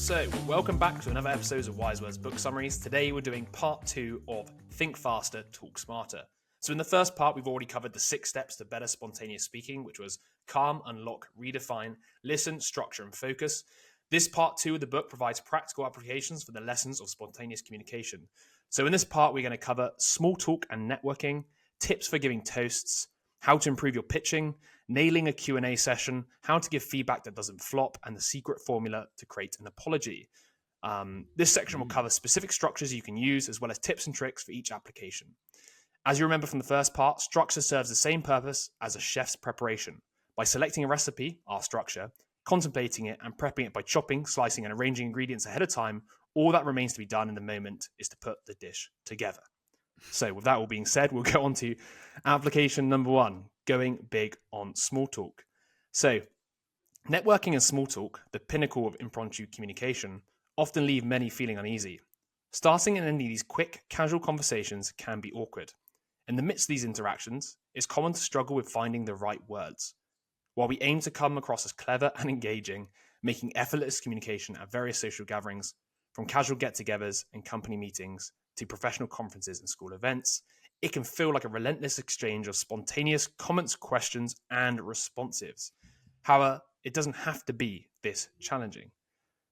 So, welcome back to another episode of Wise Words Book Summaries. Today we're doing part 2 of Think Faster, Talk Smarter. So in the first part, we've already covered the 6 steps to better spontaneous speaking, which was calm, unlock, redefine, listen, structure, and focus. This part 2 of the book provides practical applications for the lessons of spontaneous communication. So in this part, we're going to cover small talk and networking, tips for giving toasts, how to improve your pitching, nailing a Q&A session, how to give feedback that doesn't flop, and the secret formula to create an apology. This section will cover specific structures you can use, as well as tips and tricks for each application. As you remember from the first part, structure serves the same purpose as a chef's preparation. By selecting a recipe, our structure, contemplating it, and prepping it by chopping, slicing, and arranging ingredients ahead of time, all that remains to be done in the moment is to put the dish together. So with that all being said, we'll go on to application number 1, going big on small talk. So networking and small talk, the pinnacle of impromptu communication, often leave many feeling uneasy. Starting and ending these quick, casual conversations can be awkward. In the midst of these interactions, it's common to struggle with finding the right words. While we aim to come across as clever and engaging, making effortless communication at various social gatherings, from casual get-togethers and company meetings to professional conferences and school events, it can feel like a relentless exchange of spontaneous comments, questions, and responsives. However, it doesn't have to be this challenging.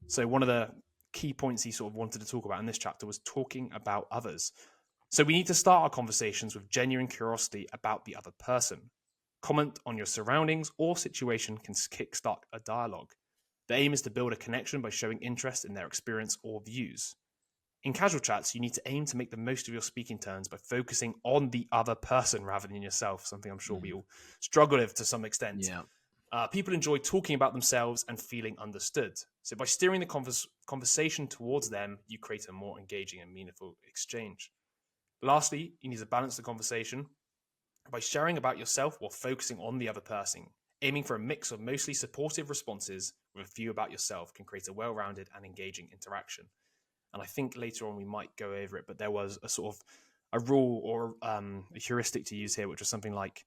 So one of the key points he sort of wanted to talk about in this chapter was talking about others. So we need to start our conversations with genuine curiosity about the other person. Comment on your surroundings or situation can kickstart a dialogue. The aim is to build a connection by showing interest in their experience or views. In casual chats, you need to aim to make the most of your speaking turns by focusing on the other person rather than yourself, something I'm sure we all struggle with to some extent. Yeah. People enjoy talking about themselves and feeling understood. So by steering the conversation towards them, you create a more engaging and meaningful exchange. Lastly, you need to balance the conversation by sharing about yourself while focusing on the other person. Aiming for a mix of mostly supportive responses with a few about yourself can create a well-rounded and engaging interaction. And I think later on we might go over it, but there was a sort of a rule or a heuristic to use here, which was something like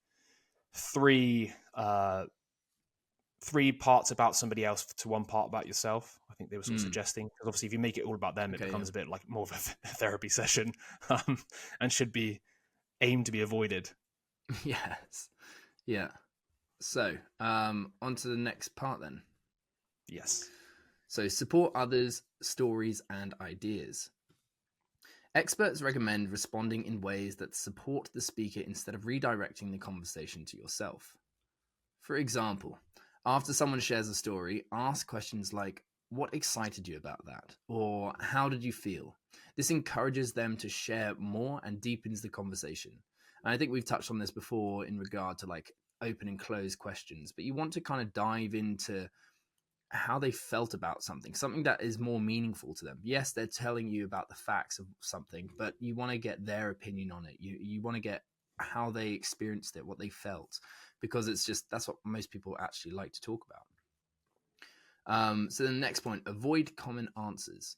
three parts about somebody else to one part about yourself. I think they were sort of suggesting, because obviously if you make it all about them, it becomes a bit like more of a therapy session, and should be aimed to be avoided. Yes. Yeah. So, on to the next part then. Yes. So, support others, stories, and ideas. Experts recommend responding in ways that support the speaker instead of redirecting the conversation to yourself. For example, after someone shares a story, ask questions like, "What excited you about that?" or "How did you feel?" This encourages them to share more and deepens the conversation. And I think we've touched on this before in regard to like open and close questions, but you want to kind of dive into how they felt about something that is more meaningful to them. Yes, they're telling you about the facts of something, but you want to get their opinion on it. You want to get how they experienced it, what they felt, because it's just, that's what most people actually like to talk about. So the next point, avoid common answers.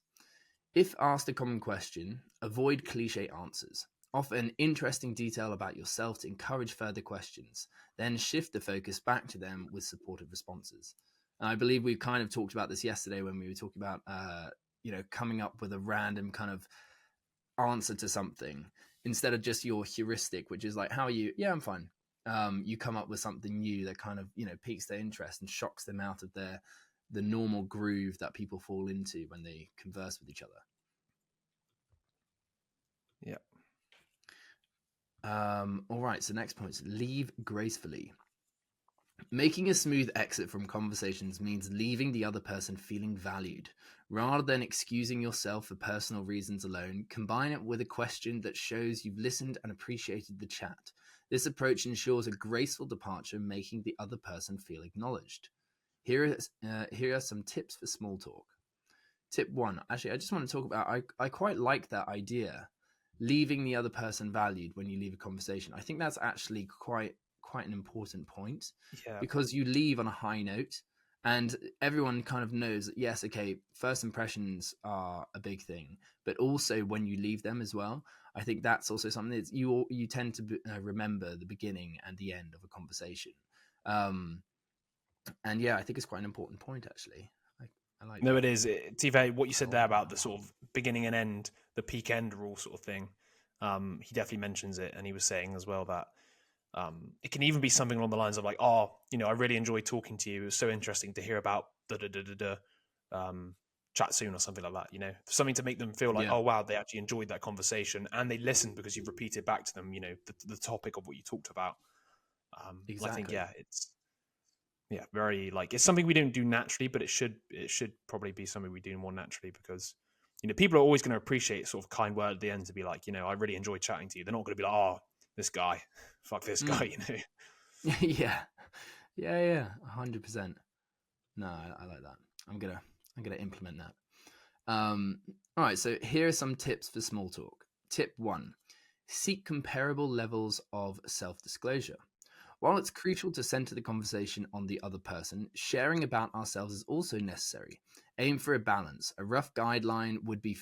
If asked a common question, avoid cliche answers. Offer an interesting detail about yourself to encourage further questions. Then shift the focus back to them with supportive responses. And I believe we kind of talked about this yesterday when we were talking about, coming up with a random kind of answer to something instead of just your heuristic, which is like, "How are you?" "Yeah, I'm fine." You come up with something new that kind of, piques their interest and shocks them out of the normal groove that people fall into when they converse with each other. Yeah. All right. So next point is leave gracefully. Making a smooth exit from conversations means leaving the other person feeling valued. Rather than excusing yourself for personal reasons alone, combine it with a question that shows you've listened and appreciated the chat. This approach ensures a graceful departure, making the other person feel acknowledged. Here are some tips for small talk. Tip 1. Actually, I just want to talk about, I quite like that idea, leaving the other person valued when you leave a conversation. I think that's actually quite an important point, because you leave on a high note and everyone kind of knows that, yes, okay, first impressions are a big thing, but also when you leave them as well. I think that's also something that you tend to remember the beginning and the end of a conversation. And yeah, I think it's quite an important point, actually. I like No, that. it is. Tiva, what you said there about the Oh. sort of beginning and end, the peak end rule sort of thing. He definitely mentions it, and he was saying as well that it can even be something along the lines of like, oh, I really enjoyed talking to you. It was so interesting to hear about da da da da da. Chat soon or something like that. Something to make them feel like, Yeah, oh wow, they actually enjoyed that conversation and they listened because you've repeated back to them. The topic of what you talked about. And I think exactly. it's very like it's something we don't do naturally, but it should probably be something we do more naturally because people are always going to appreciate sort of kind word at the end to be like, I really enjoyed chatting to you. They're not going to be like, oh, this guy, fuck this Mm. guy. Yeah, yeah, 100%. No, I like that. I'm gonna implement that. All right, so here are some tips for small talk. Tip 1: seek comparable levels of self-disclosure. While it's crucial to center the conversation on the other person, sharing about ourselves is also necessary. Aim for a balance. A rough guideline would be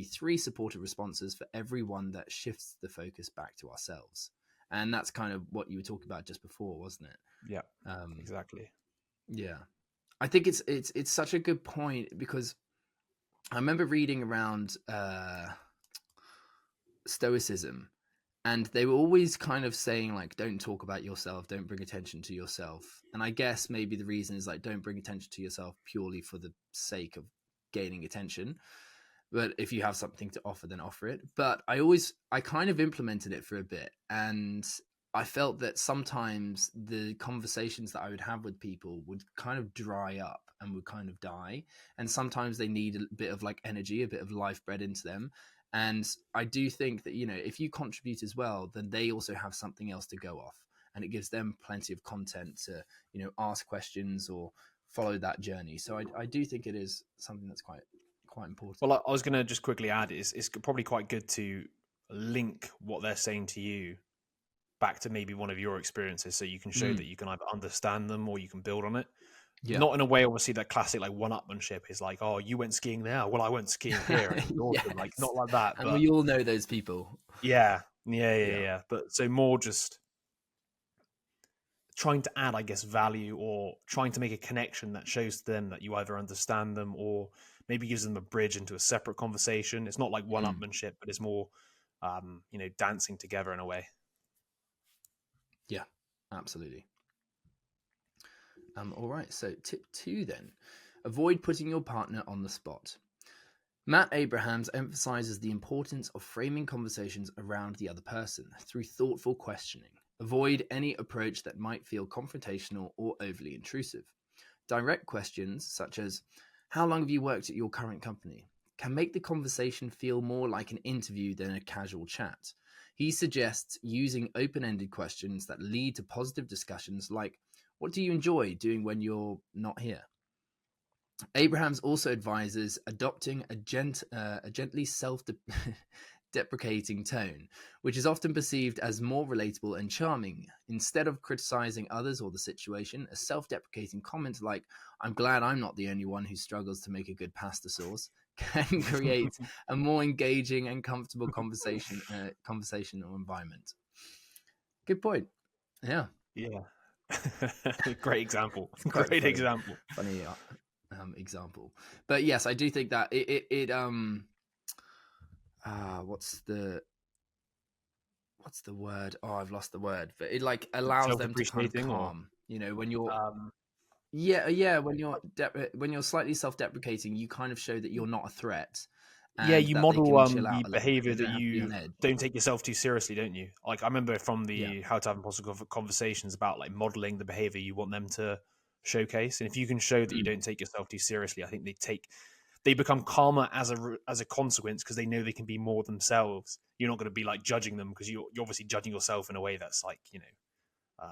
3 supportive responses for every one that shifts the focus back to ourselves. And that's kind of what you were talking about just before, wasn't it? Yeah, Um, exactly. yeah, I think it's such a good point because I remember reading around Stoicism, and they were always kind of saying like, don't talk about yourself, don't bring attention to yourself. And I guess maybe the reason is like, don't bring attention to yourself purely for the sake of gaining attention, but if you have something to offer, then offer it. But I kind of implemented it for a bit, and I felt that sometimes the conversations that I would have with people would kind of dry up and would kind of die, and sometimes they need a bit of like energy, a bit of life bred into them. And I do think that if you contribute as well, then they also have something else to go off, and it gives them plenty of content to ask questions or follow that journey. So I do think it is something that's quite important. Well, I was going to just quickly add, it's probably quite good to link what they're saying to you back to maybe one of your experiences so you can show Mm, that you can either understand them or you can build on it. yeah. Not in a way, obviously, that classic like one-upmanship is like, oh, you went skiing there, well, I went skiing here, and it was awesome. Like, Yes. not like that, And but we all know those people. yeah. Yeah. But so more just trying to add, I guess, value or trying to make a connection that shows to them that you either understand them or maybe gives them a bridge into a separate conversation. It's not like Mm, one-upmanship, but it's more, dancing together in a way. yeah, absolutely. All right. So tip 2 then. Avoid putting your partner on the spot. Matt Abrahams emphasizes the importance of framing conversations around the other person through thoughtful questioning. Avoid any approach that might feel confrontational or overly intrusive. Direct questions, such as, how long have you worked at your current company, can make the conversation feel more like an interview than a casual chat. He suggests using open ended questions that lead to positive discussions like, what do you enjoy doing when you're not here? Abrahams also advises adopting a gently self deprecating tone, which is often perceived as more relatable and charming. Instead of criticizing others or the situation, a self deprecating comment like, I'm glad I'm not the only one who struggles to make a good pasta sauce, can create a more engaging and comfortable conversational environment. Good point. Yeah, Yeah. Great example. it's quite a Great example. funny example. But yes, I do think that what's the word? Oh, I've lost the word. But it like allows them to kind of Self-appreciating or calm. When you're um, yeah, when you're slightly self-deprecating, you kind of show that you're not a threat, yeah, and you that they model can chill out the a little bit. behavior They that don't have to be on you edge. don't take yourself too seriously, don't you? Like I remember from Yeah. the How to Have Impossible Conversations about like modeling the behavior you want them to showcase, and if you can show that you Mm. don't take yourself too seriously, I think they become calmer as a consequence because they know they can be more themselves. You're not going to be like judging them because you're obviously judging yourself in a way that's like uh,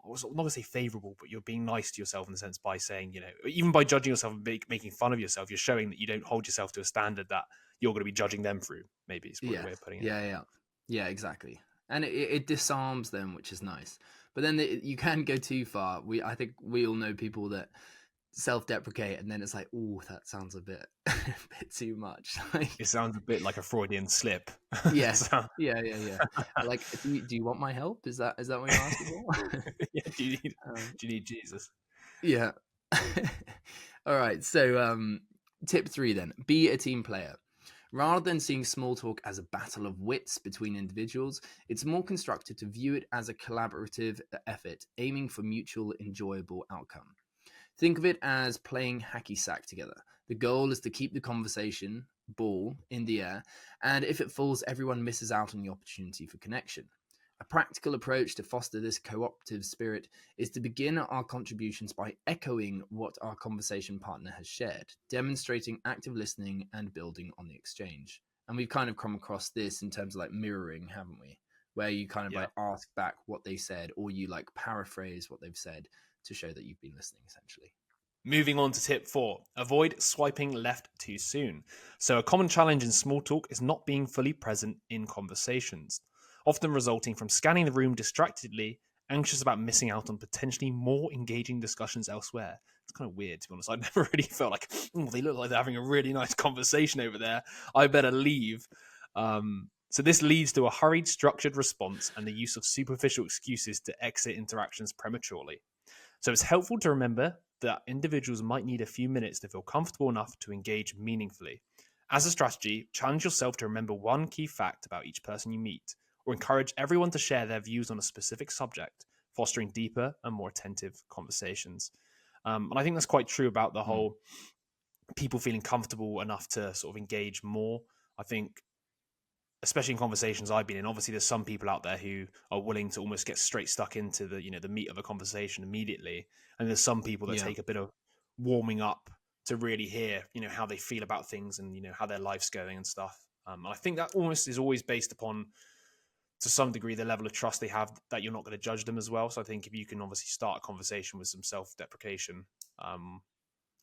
I was not going to say favorable, but you're being nice to yourself in the sense by saying, even by judging yourself and making fun of yourself, you're showing that you don't hold yourself to a standard that you're going to be judging them through. Maybe it's probably a Yeah, way of putting it. yeah, exactly. And it disarms them, which is nice. But then you can go too far. I think we all know people that self-deprecate, and then it's like, oh, that sounds a bit a bit too much. Like, It sounds a bit like a Freudian slip. yeah, So, yeah. Like, do you want my help? Is that what you're asking for? yeah, do um, you need Jesus? yeah. All right. So, tip 3 then: be a team player. Rather than seeing small talk as a battle of wits between individuals, it's more constructive to view it as a collaborative effort aiming for mutual enjoyable outcome. Think of it as playing hacky sack together. The goal is to keep the conversation ball in the air, and if it falls, everyone misses out on the opportunity for connection. A practical approach to foster this cooperative spirit is to begin our contributions by echoing what our conversation partner has shared, demonstrating active listening and building on the exchange. And we've kind of come across this in terms of like mirroring, haven't we? Where you kind of Yeah. like ask back what they said, or you like paraphrase what they've said to show that you've been listening, essentially. Moving on to tip 4, avoid swiping left too soon. So, a common challenge in small talk is not being fully present in conversations, often resulting from scanning the room distractedly, anxious about missing out on potentially more engaging discussions elsewhere. It's kind of weird, to be honest. I never really felt like, they look like they're having a really nice conversation over there. I better leave. So, this leads to a hurried, structured response and the use of superficial excuses to exit interactions prematurely. So it's helpful to remember that individuals might need a few minutes to feel comfortable enough to engage meaningfully. As a strategy, challenge yourself to remember one key fact about each person you meet, or encourage everyone to share their views on a specific subject, fostering deeper and more attentive conversations. And I think that's quite true about the Mm. whole people feeling comfortable enough to sort of engage more. I think especially in conversations I've been in, obviously there's some people out there who are willing to almost get straight stuck into the meat of a conversation immediately, and there's some people that Yeah. take a bit of warming up to really hear how they feel about things and how their life's going and stuff. And I think that almost is always based upon, to some degree, the level of trust they have that you're not going to judge them as well. So I think if you can obviously start a conversation with some self-deprecation,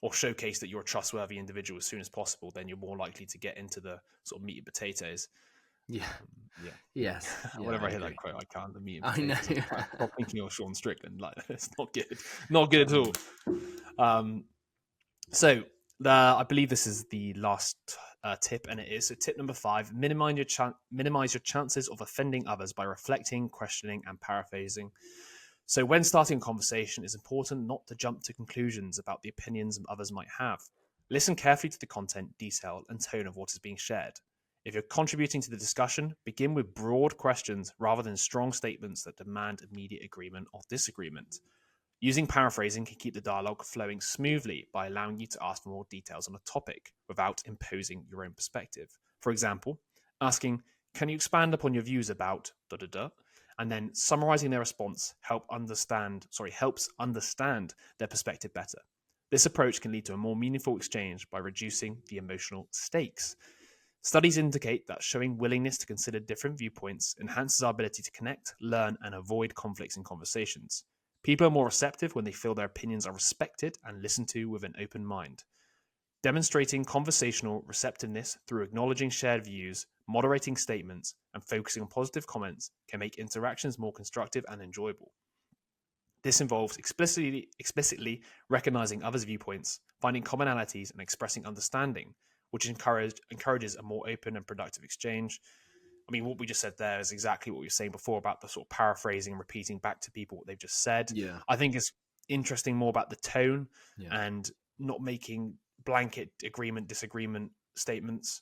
or showcase that you're a trustworthy individual as soon as possible, then you're more likely to get into the sort of meat and potatoes. Yeah. Yeah. Yes. Yeah, Whenever I I hear that agree. quote, I can't. The meat and I know. potatoes. I stop thinking of Sean Strickland. Like, it's not good. Not good at all. Um, so I believe this is the last tip, and it is so tip number 5: minimize your chances of offending others by reflecting, questioning, and paraphrasing. So when starting a conversation, it's important not to jump to conclusions about the opinions others might have. Listen carefully to the content, detail, and tone of what is being shared. If you're contributing to the discussion, begin with broad questions rather than strong statements that demand immediate agreement or disagreement. Using paraphrasing can keep the dialogue flowing smoothly by allowing you to ask for more details on a topic without imposing your own perspective. For example, asking, "Can you expand upon your views about da da da?" and then summarizing their response helps understand their perspective better. This approach can lead to a more meaningful exchange by reducing the emotional stakes. Studies indicate that showing willingness to consider different viewpoints enhances our ability to connect, learn, and avoid conflicts in conversations. People are more receptive when they feel their opinions are respected and listened to with an open mind. Demonstrating conversational receptiveness through acknowledging shared views, moderating statements, and focusing on positive comments can make interactions more constructive and enjoyable. This involves explicitly recognizing others' viewpoints, finding commonalities, and expressing understanding, which encourages a more open and productive exchange. I mean, what we just said there is exactly what we were saying before about the sort of paraphrasing and repeating back to people what they've just said. Yeah. I think it's interesting more about the tone Yeah. and not making blanket agreement, disagreement statements.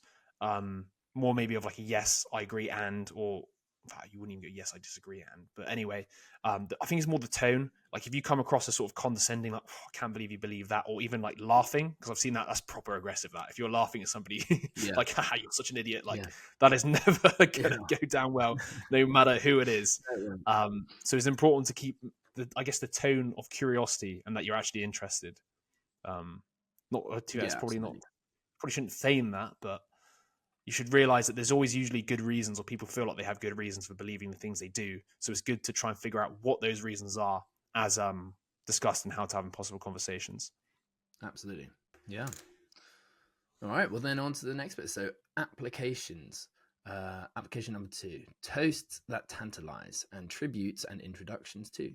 More maybe of like a yes, I agree, and, or in fact, you wouldn't even go yes, I disagree, and. But anyway, I think it's more the tone. Like if you come across as sort of condescending, like, oh, I can't believe you believe that, or even like laughing, because I've seen that's proper aggressive. That if you're laughing at somebody, Yeah. like, haha, you're such an idiot, like Yeah. that is never going to Yeah. go down well, no matter who it is. So it's important to keep the tone of curiosity and that you're actually interested. Not too. That's Yeah, probably not. absolutely. Probably shouldn't feign that, but you should realize that there's always usually good reasons, or people feel like they have good reasons for believing the things they do. So it's good to try and figure out what those reasons are, as discussed in how to have impossible conversations. Absolutely. Yeah. All right. Well, then on to the next bit. So applications. Application number 2: toasts that tantalize and tributes and introductions too.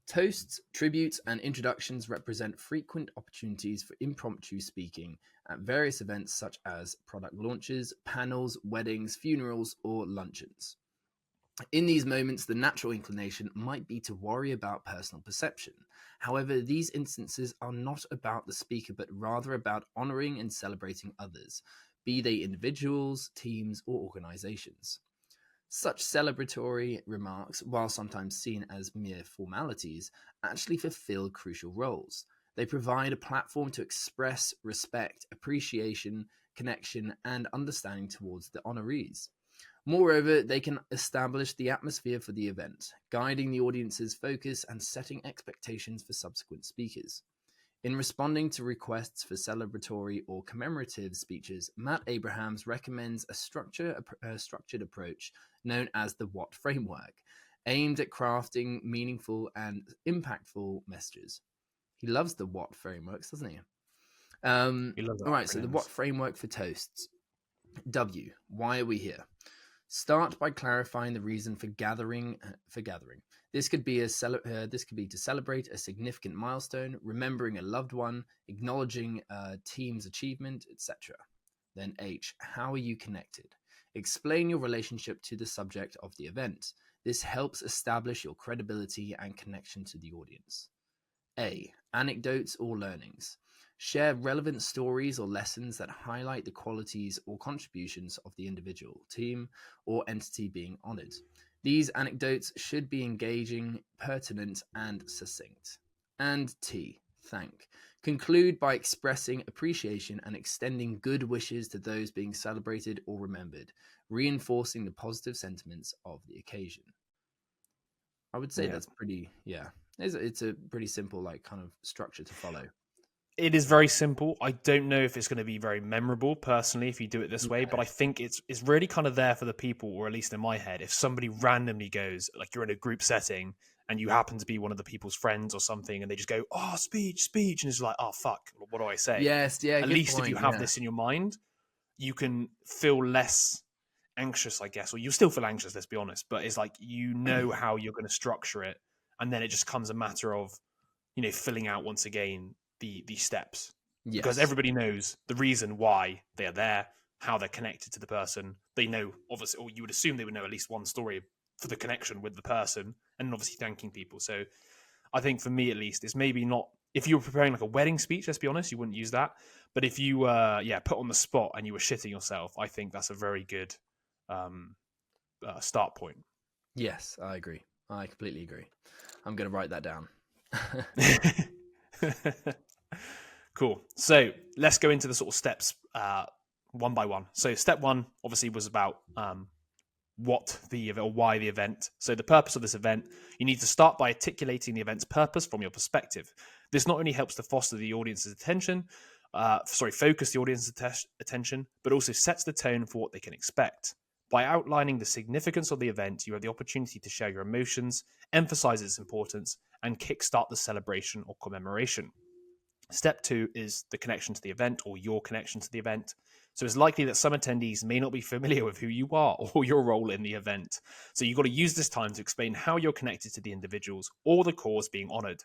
Toasts, tributes, and introductions represent frequent opportunities for impromptu speaking at various events such as product launches, panels, weddings, funerals, or luncheons. In these moments, the natural inclination might be to worry about personal perception. However, these instances are not about the speaker, but rather about honoring and celebrating others, be they individuals, teams, or organizations. Such celebratory remarks, while sometimes seen as mere formalities, actually fulfill crucial roles. They provide a platform to express respect, appreciation, connection, and understanding towards the honorees. Moreover, they can establish the atmosphere for the event, guiding the audience's focus and setting expectations for subsequent speakers. In responding to requests for celebratory or commemorative speeches, Matt Abrahams recommends a structured approach known as the What framework, aimed at crafting meaningful and impactful messages. He loves the What frameworks, doesn't he? We love the All right, so the What acronyms. framework for toasts. W. Why are we here? Start by clarifying the reason for gathering. This could be to celebrate a significant milestone, remembering a loved one, acknowledging a team's achievement, etc. Then H. How are you connected? Explain your relationship to the subject of the event. This helps establish your credibility and connection to the audience. A. Anecdotes or learnings. Share relevant stories or lessons that highlight the qualities or contributions of the individual, team, or entity being honored. These anecdotes should be engaging, pertinent, and succinct. And T. Thank. Conclude by expressing appreciation and extending good wishes to those being celebrated or remembered, reinforcing the positive sentiments of the occasion. I would say Yeah. that's pretty, yeah. It's a pretty simple, like, kind of structure to follow. It is very simple. I don't know if it's going to be very memorable personally if you do it this way, No. but I think it's really kind of there for the people, or at least in my head, if somebody randomly goes, like you're in a group setting and you happen to be one of the people's friends or something, and they just go, "Oh, speech," and it's like, "Oh, fuck, what do I say?" Yes, yeah, At good least if you point. have Yeah. this in your mind, you can feel less anxious, I guess, or you still feel anxious. Let's be honest, but it's like you know how you're going to structure it, and then it just comes a matter of filling out once again the steps, because Yes. everybody knows the reason why they are there, how they're connected to the person. They know, obviously, or you would assume they would know at least one story for the connection with the person, and obviously thanking people. So I think for me at least, it's maybe not, if you were preparing like a wedding speech, let's be honest, you wouldn't use that. But if you put on the spot and you were shitting yourself, I think that's a very good um, start point. Yes, I agree. I completely agree. I'm going to write that down. Cool. So let's go into the sort of steps one by one. So step one obviously was about why the event. So the purpose of this event, you need to start by articulating the event's purpose from your perspective. This not only helps to foster the audience's focus the audience's attention, but also sets the tone for what they can expect. By outlining the significance of the event, you have the opportunity to share your emotions, emphasize its importance, and kickstart the celebration or commemoration. Step two is the connection to the event, or your connection to the event. So it's likely that some attendees may not be familiar with who you are or your role in the event. So you've got to use this time to explain how you're connected to the individuals or the cause being honoured.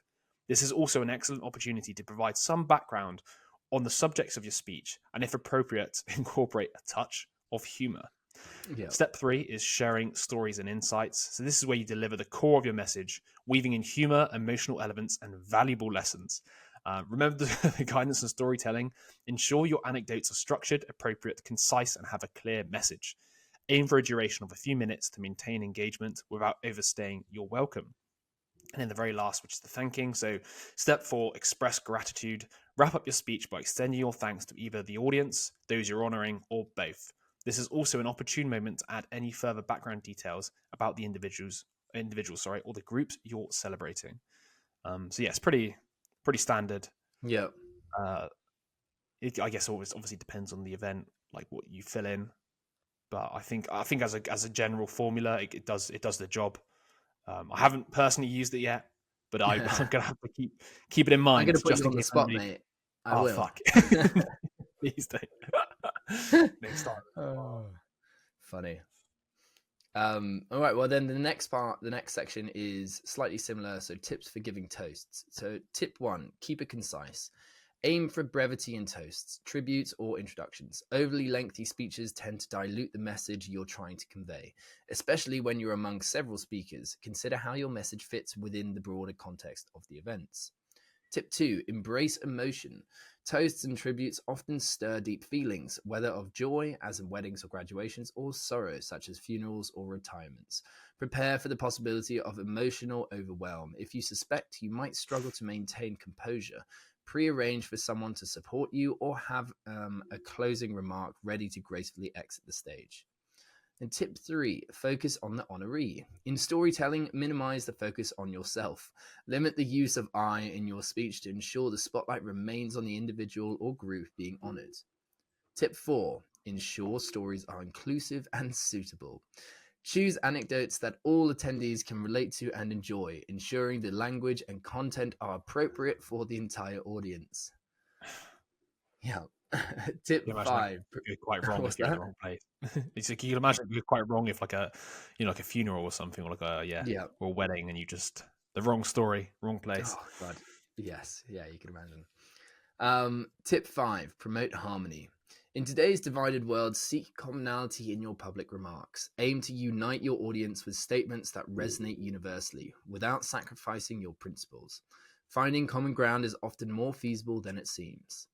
This is also an excellent opportunity to provide some background on the subjects of your speech, and if appropriate, incorporate a touch of humour. Yeah. Step three is sharing stories and insights. So this is where you deliver the core of your message, weaving in humor, emotional elements, and valuable lessons. Remember the guidance and storytelling. Ensure your anecdotes are structured, appropriate, concise, and have a clear message. Aim for a duration of a few minutes to maintain engagement without overstaying your welcome. And then the very last, which is the thanking. So step four, express gratitude. Wrap up your speech by extending your thanks to either the audience, those you're honoring, or both. This is also an opportune moment to add any further background details about the individuals, or the groups you're celebrating. So yeah, it's pretty standard. Yeah. I guess always obviously depends on the event, like what you fill in. But I think as a general formula, it does the job. I haven't personally used it yet, but I'm gonna have to keep it in I'm going mind to put just you in on the case spot, somebody. mate. I Oh will. fuck! Please don't. Next time. Oh, funny. All right. Well, then the next section is slightly similar. So tips for giving toasts. So tip one, keep it concise. Aim for brevity in toasts, tributes, or introductions. Overly lengthy speeches tend to dilute the message you're trying to convey, especially when you're among several speakers. Consider how your message fits within the broader context of the events. Tip 2. Embrace emotion. Toasts and tributes often stir deep feelings, whether of joy, as in weddings or graduations, or sorrow, such as funerals or retirements. Prepare for the possibility of emotional overwhelm. If you suspect you might struggle to maintain composure, pre-arrange for someone to support you or have a closing remark ready to gracefully exit the stage. And tip 3, focus on the honoree. In storytelling, minimize the focus on yourself. Limit the use of I in your speech to ensure the spotlight remains on the individual or group being honored. Tip 4, ensure stories are inclusive and suitable. Choose anecdotes that all attendees can relate to and enjoy, ensuring the language and content are appropriate for the entire audience. Yeah. Tip You imagine that 5. could go quite wrong What's if you're in the that? wrong place. It's like you can imagine it could go quite wrong if like a like a funeral or something, or like Yeah. or a wedding, and you just the wrong story, wrong place. Oh, God. Yes. Yeah, you can imagine. Tip 5, promote harmony. In today's divided world, seek commonality in your public remarks. Aim to unite your audience with statements that resonate universally, without sacrificing your principles. Finding common ground is often more feasible than it seems.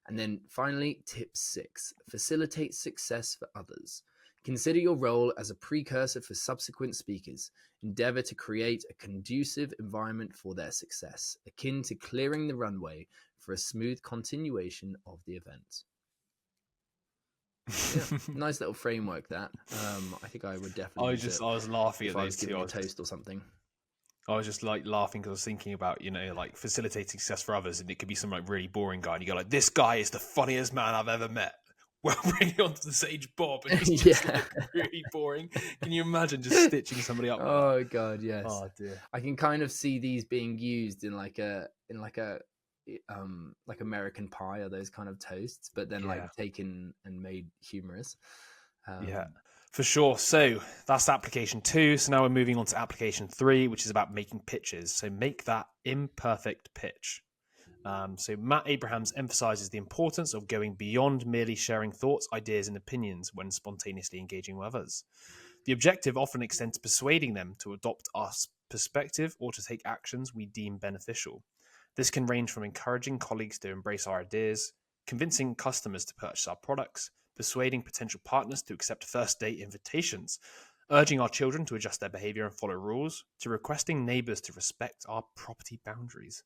And then finally, tip 6, facilitate success for others. Consider your role as a precursor for subsequent speakers. Endeavor to create a conducive environment for their success, akin to clearing the runway for a smooth continuation of the event. Yeah, nice little framework that. I think I would definitely use it I was laughing if at I those was two. giving a toast or something. I was just like laughing because I was thinking about, like facilitating success for others, and it could be some like really boring guy, and you go like, "This guy is the funniest man I've ever met." Well, bring it onto the stage, Bob, and he's just Yeah. like really boring. Can you imagine just stitching somebody up? Like that? Oh God, yes. Oh dear. I can kind of see these being used in like American Pie or those kind of toasts, but then Yeah. like taken and made humorous. Yeah, for sure. So that's application 2. So now we're moving on to application 3, which is about making pitches. So make that imperfect pitch. So Matt Abrahams emphasizes the importance of going beyond merely sharing thoughts, ideas, and opinions when spontaneously engaging with others. The objective often extends to persuading them to adopt our perspective or to take actions we deem beneficial. This can range from encouraging colleagues to embrace our ideas, convincing customers to purchase our products, persuading potential partners to accept first date invitations, urging our children to adjust their behavior and follow rules, to requesting neighbors to respect our property boundaries.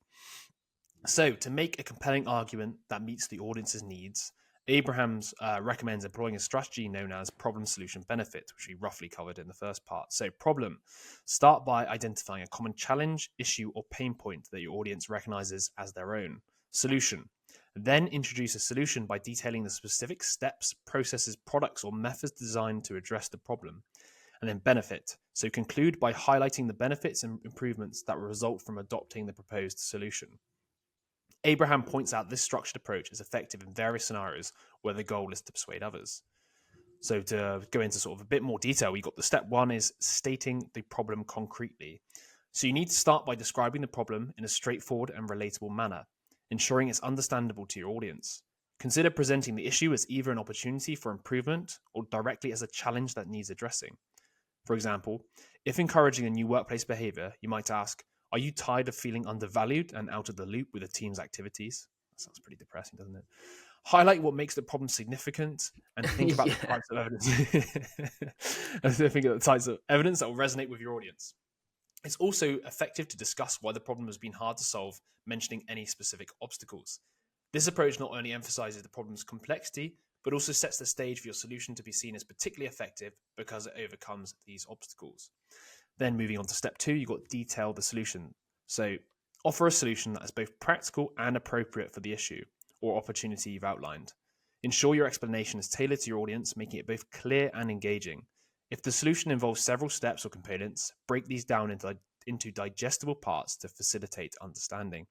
So, to make a compelling argument that meets the audience's needs, Abrahams recommends employing a strategy known as problem solution benefit, which we roughly covered in the first part. So, problem, start by identifying a common challenge, issue, or pain point that your audience recognizes as their own. Solution, then introduce a solution by detailing the specific steps, processes, products, or methods designed to address the problem. And then benefit, so conclude by highlighting the benefits and improvements that will result from adopting the proposed solution. Abraham points out this structured approach is effective in various scenarios where the goal is to persuade others. So to go into sort of a bit more detail, we got the step 1 is stating the problem concretely. So you need to start by describing the problem in a straightforward and relatable manner, ensuring it's understandable to your audience. Consider presenting the issue as either an opportunity for improvement or directly as a challenge that needs addressing. For example, if encouraging a new workplace behavior, you might ask, are you tired of feeling undervalued and out of the loop with the team's activities? That sounds pretty depressing, doesn't it? Highlight what makes the problem significant and think about the types of evidence. Think of the types of evidence that will resonate with your audience. It's also effective to discuss why the problem has been hard to solve, mentioning any specific obstacles. This approach not only emphasizes the problem's complexity, but also sets the stage for your solution to be seen as particularly effective because it overcomes these obstacles. Then moving on to step 2, you've got detail the solution. So offer a solution that is both practical and appropriate for the issue or opportunity you've outlined. Ensure your explanation is tailored to your audience, making it both clear and engaging. If the solution involves several steps or components, break these down into digestible parts to facilitate understanding.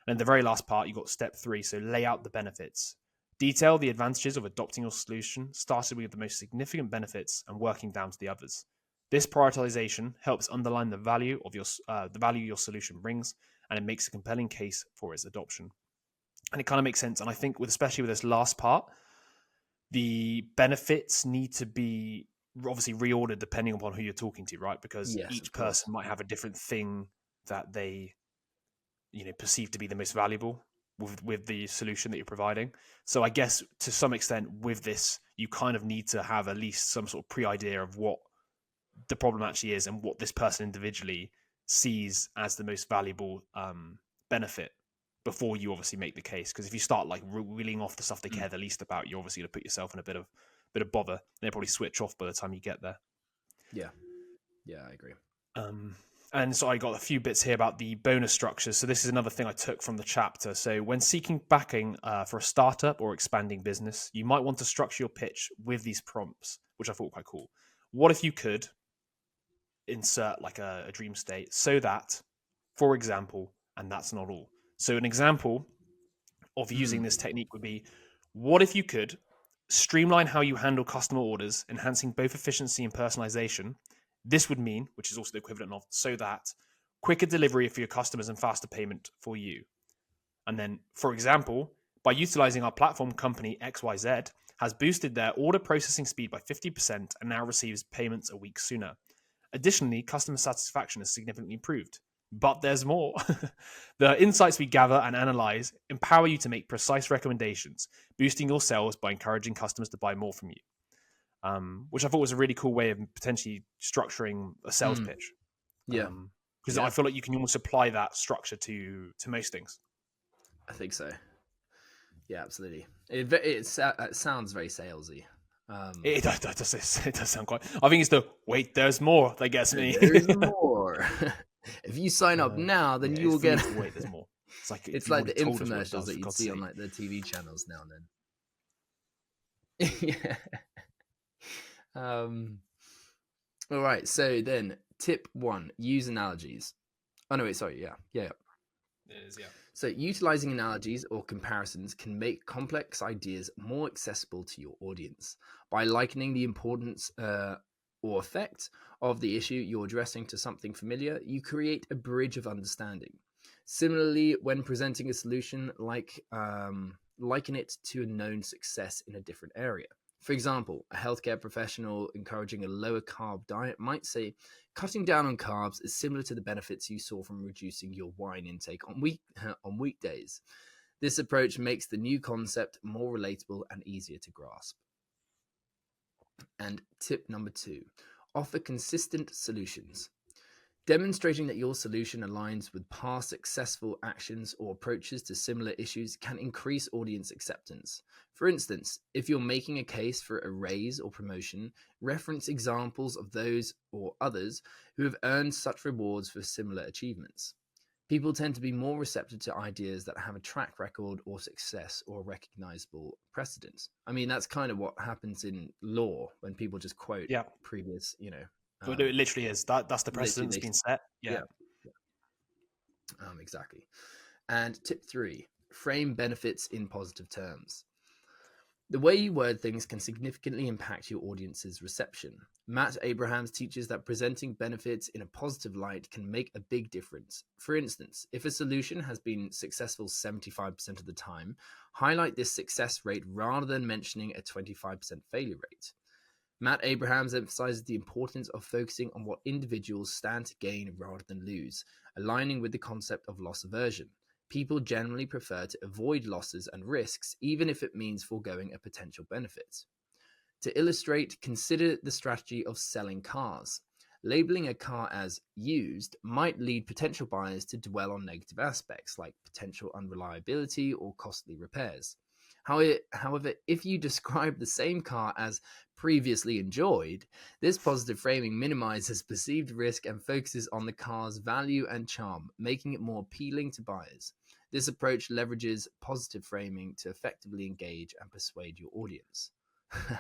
And the very last part, you've got step 3, so lay out the benefits. Detail the advantages of adopting your solution, starting with the most significant benefits and working down to the others. This prioritization helps underline the value of your solution brings, and it makes a compelling case for its adoption. And it kind of makes sense. And I think especially with this last part, the benefits need to be obviously reordered depending upon who you're talking to, right? Because Yes, each of course. person might have a different thing that they, perceive to be the most valuable with the solution that you're providing. So I guess to some extent with this, you kind of need to have at least some sort of pre-idea of what the problem actually is and what this person individually sees as the most valuable benefit before you obviously make the case. Because if you start like reeling off the stuff they care the least about, you're obviously going to put yourself in a bit of bother. They'll probably switch off by the time you get there. Yeah, I agree. And so I got a few bits here about the bonus structures. So this is another thing I took from the chapter. So when seeking backing for a startup or expanding business, you might want to structure your pitch with these prompts, which I thought were quite cool. What if you could insert like a dream state so that, for example, and that's not all. So an example of using this technique would be, what if you could streamline how you handle customer orders, enhancing both efficiency and personalization? This would mean, which is also the equivalent of, so that quicker delivery for your customers and faster payment for you. And then, for example, by utilizing our platform, company XYZ has boosted their order processing speed by 50% and now receives payments a week sooner. Additionally, customer satisfaction has significantly improved. But there's more. The insights we gather and analyze empower you to make precise recommendations, boosting your sales by encouraging customers to buy more from you. Which I thought was a really cool way of potentially structuring a sales pitch. Yeah. Because I feel like you can almost apply that structure to most things. I think so. Yeah, absolutely. It sounds very salesy. It does sound quite... I think it's the, wait, there's more that gets me. There's more. If you sign up now, then you will get... Wait, there's more. It's like the infomercials that you see on like the TV channels now and then. Yeah. All right, so then tip 1, use analogies. Oh no, wait, sorry, yeah. It is, yeah. So utilizing analogies or comparisons can make complex ideas more accessible to your audience. By likening the importance or effect of the issue you're addressing to something familiar, you create a bridge of understanding. Similarly, when presenting a solution, liken it to a known success in a different area. For example, a healthcare professional encouraging a lower carb diet might say, cutting down on carbs is similar to the benefits you saw from reducing your wine intake on weekdays. This approach makes the new concept more relatable and easier to grasp. And tip number 2, offer consistent solutions. Demonstrating that your solution aligns with past successful actions or approaches to similar issues can increase audience acceptance. For instance, if you're making a case for a raise or promotion, reference examples of those or others who have earned such rewards for similar achievements. People tend to be more receptive to ideas that have a track record or success or recognizable precedent. I mean, that's kind of what happens in law when people just quote previous, But it literally is. That's the precedent that's been set. Yeah. Exactly. And tip 3, frame benefits in positive terms. The way you word things can significantly impact your audience's reception. Matt Abrahams teaches that presenting benefits in a positive light can make a big difference. For instance, if a solution has been successful 75% of the time, highlight this success rate rather than mentioning a 25% failure rate. Matt Abrahams emphasizes the importance of focusing on what individuals stand to gain rather than lose, aligning with the concept of loss aversion. People generally prefer to avoid losses and risks, even if it means foregoing a potential benefit. To illustrate, consider the strategy of selling cars. Labeling a car as used might lead potential buyers to dwell on negative aspects like potential unreliability or costly repairs. However, if you describe the same car as previously enjoyed, this positive framing minimizes perceived risk and focuses on the car's value and charm, making it more appealing to buyers. This approach leverages positive framing to effectively engage and persuade your audience.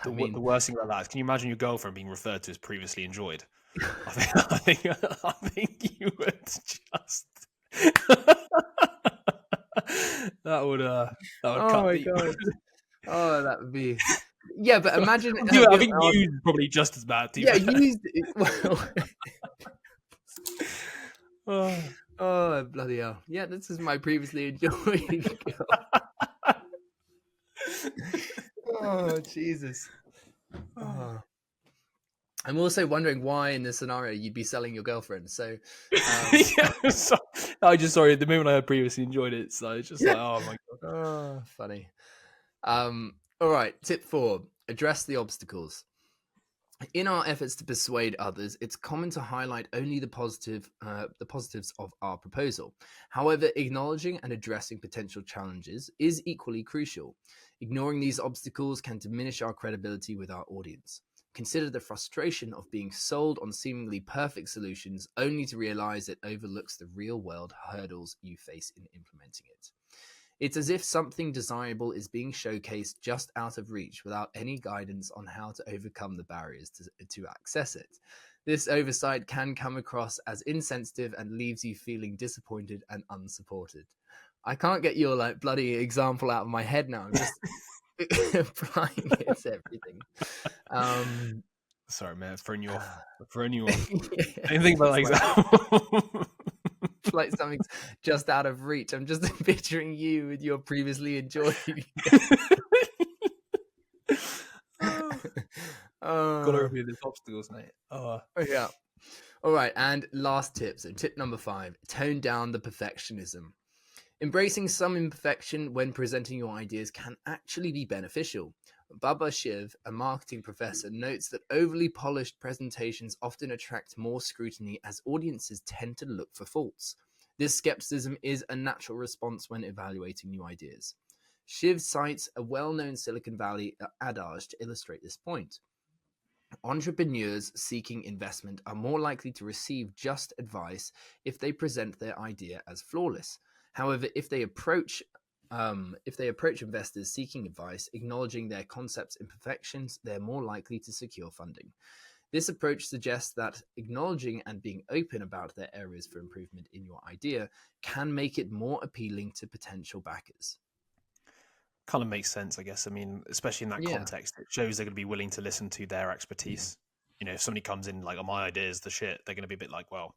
The worst thing about that is, can you imagine your girlfriend being referred to as previously enjoyed? I think you would just... that would cut deep. God. Oh, that would be... Yeah, but imagine... I think used is probably just as bad. Yeah, used... Oh, bloody hell. Yeah, this is my previously enjoyed girl. Oh, Jesus. Oh. I'm also wondering why in this scenario you'd be selling your girlfriend. So, Yeah, I just sorry. The moment I had previously enjoyed it, so it's just like, oh my god. oh, funny. All right. Tip 4: address the obstacles. In our efforts to persuade others, it's common to highlight only the positives of our proposal. However, acknowledging and addressing potential challenges is equally crucial. Ignoring these obstacles can diminish our credibility with our audience. Consider the frustration of being sold on seemingly perfect solutions only to realize it overlooks the real-world hurdles you face in implementing it. It's as if something desirable is being showcased just out of reach without any guidance on how to overcome the barriers to access it. This oversight can come across as insensitive and leaves you feeling disappointed and unsupported. I can't get your like bloody example out of my head now. I'm just applying it to everything. Sorry, man, throwing you off. Throwing you off. Yeah, Anything but like that. like something's just out of reach. I'm just picturing you with your previously enjoyed. Gotta review the obstacles, mate. Yeah. All right. And last tip. So, tip number 5: tone down the perfectionism. Embracing some imperfection when presenting your ideas can actually be beneficial. Baba Shiv, a marketing professor, notes that overly polished presentations often attract more scrutiny as audiences tend to look for faults. This skepticism is a natural response when evaluating new ideas. Shiv cites a well-known Silicon Valley adage to illustrate this point. Entrepreneurs seeking investment are more likely to receive just advice if they present their idea as flawless. However, if they approach investors seeking advice, acknowledging their concepts' imperfections, they're more likely to secure funding. This approach suggests that acknowledging and being open about their areas for improvement in your idea can make it more appealing to potential backers. Kind of makes sense, I guess. I mean, especially in that Yeah. context, it shows they're going to be willing to listen to their expertise. You know, if somebody comes in like, "Oh, my idea is the shit," they're going to be a bit like, "Well,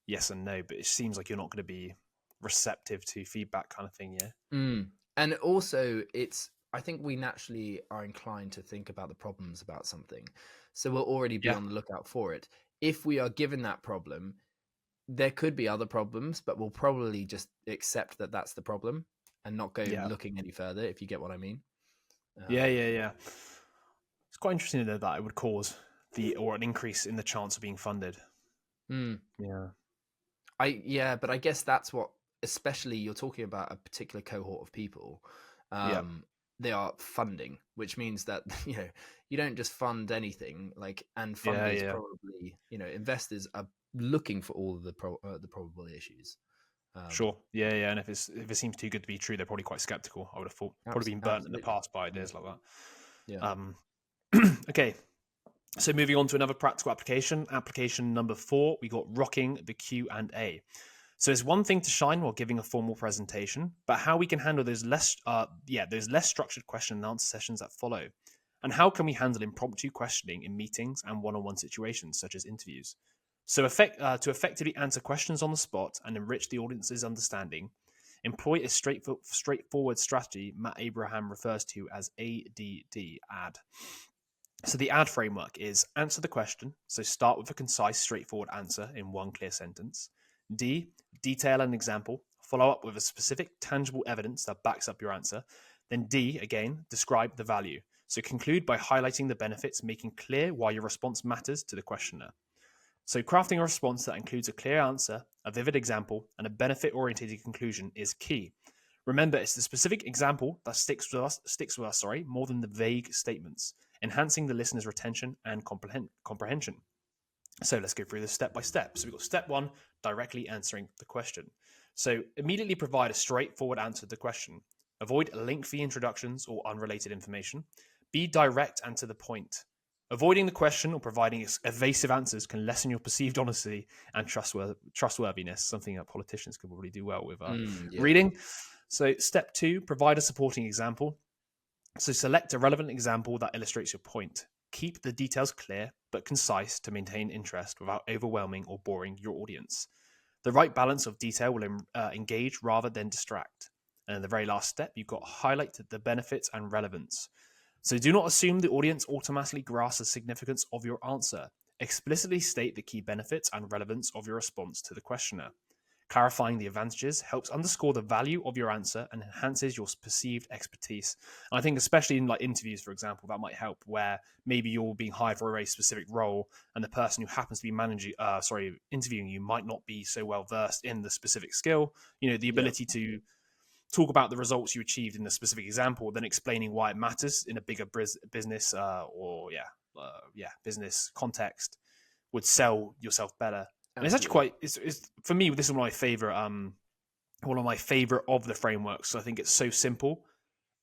yes and no," but it seems like you're not going to be receptive to feedback, kind of thing. Yeah. And also, I think we naturally are inclined to think about the problems about something. So we'll already be Yeah. on the lookout for it. If we are given that problem, there could be other problems, but we'll probably just accept that that's the problem and not go Yeah. looking any further, if you get what I mean. Yeah. It's quite interesting to know that it would cause an increase in the chance of being funded. Mm. Yeah. But I guess that's what, especially you're talking about a particular cohort of people. Yeah. They are funding, which means that you don't just fund anything. And funders Yeah. probably investors are looking for all of the probable issues. Sure. Yeah. And if it seems too good to be true, they're probably quite skeptical. I would have thought. Probably been burnt in the past by ideas like that. Yeah. Okay. So moving on to another practical application. Application number 4, we got rocking the Q&A. So it's one thing to shine while giving a formal presentation, but how we can handle those less structured question and answer sessions that follow, and how can we handle impromptu questioning in meetings and one-on-one situations such as interviews. So to effectively answer questions on the spot and enrich the audience's understanding, employ a straightforward strategy Matt Abraham refers to as ADD, AD. So the AD framework is answer the question. So start with a concise, straightforward answer in one clear sentence. D, detail an example. Follow up with a specific, tangible evidence that backs up your answer. Then D, again, describe the value. So conclude by highlighting the benefits, making clear why your response matters to the questioner. So crafting a response that includes a clear answer, a vivid example, and a benefit-oriented conclusion is key. Remember, it's the specific example that sticks with us, more than the vague statements, enhancing the listener's retention and comprehension. So let's go through this step by step. So we've got step 1, directly answering the question. So immediately provide a straightforward answer to the question. Avoid lengthy introductions or unrelated information. Be direct and to the point. Avoiding the question or providing evasive answers can lessen your perceived honesty and trustworthiness, something that politicians could probably do well with reading. So step 2, provide a supporting example. So select a relevant example that illustrates your point. Keep the details clear but concise to maintain interest without overwhelming or boring your audience. The right balance of detail will engage rather than distract. And in the very last step, you've got highlight the benefits and relevance. So do not assume the audience automatically grasps the significance of your answer. Explicitly state the key benefits and relevance of your response to the questioner. Clarifying the advantages helps underscore the value of your answer and enhances your perceived expertise. And I think especially in like interviews, for example, that might help where maybe you're being hired for a very specific role and the person who happens to be interviewing you might not be so well versed in the specific skill. The ability to talk about the results you achieved in the specific example, then explaining why it matters in a bigger business business context would sell yourself better. And it's actually it's for me, this is one of my favorite of the frameworks. So I think it's so simple,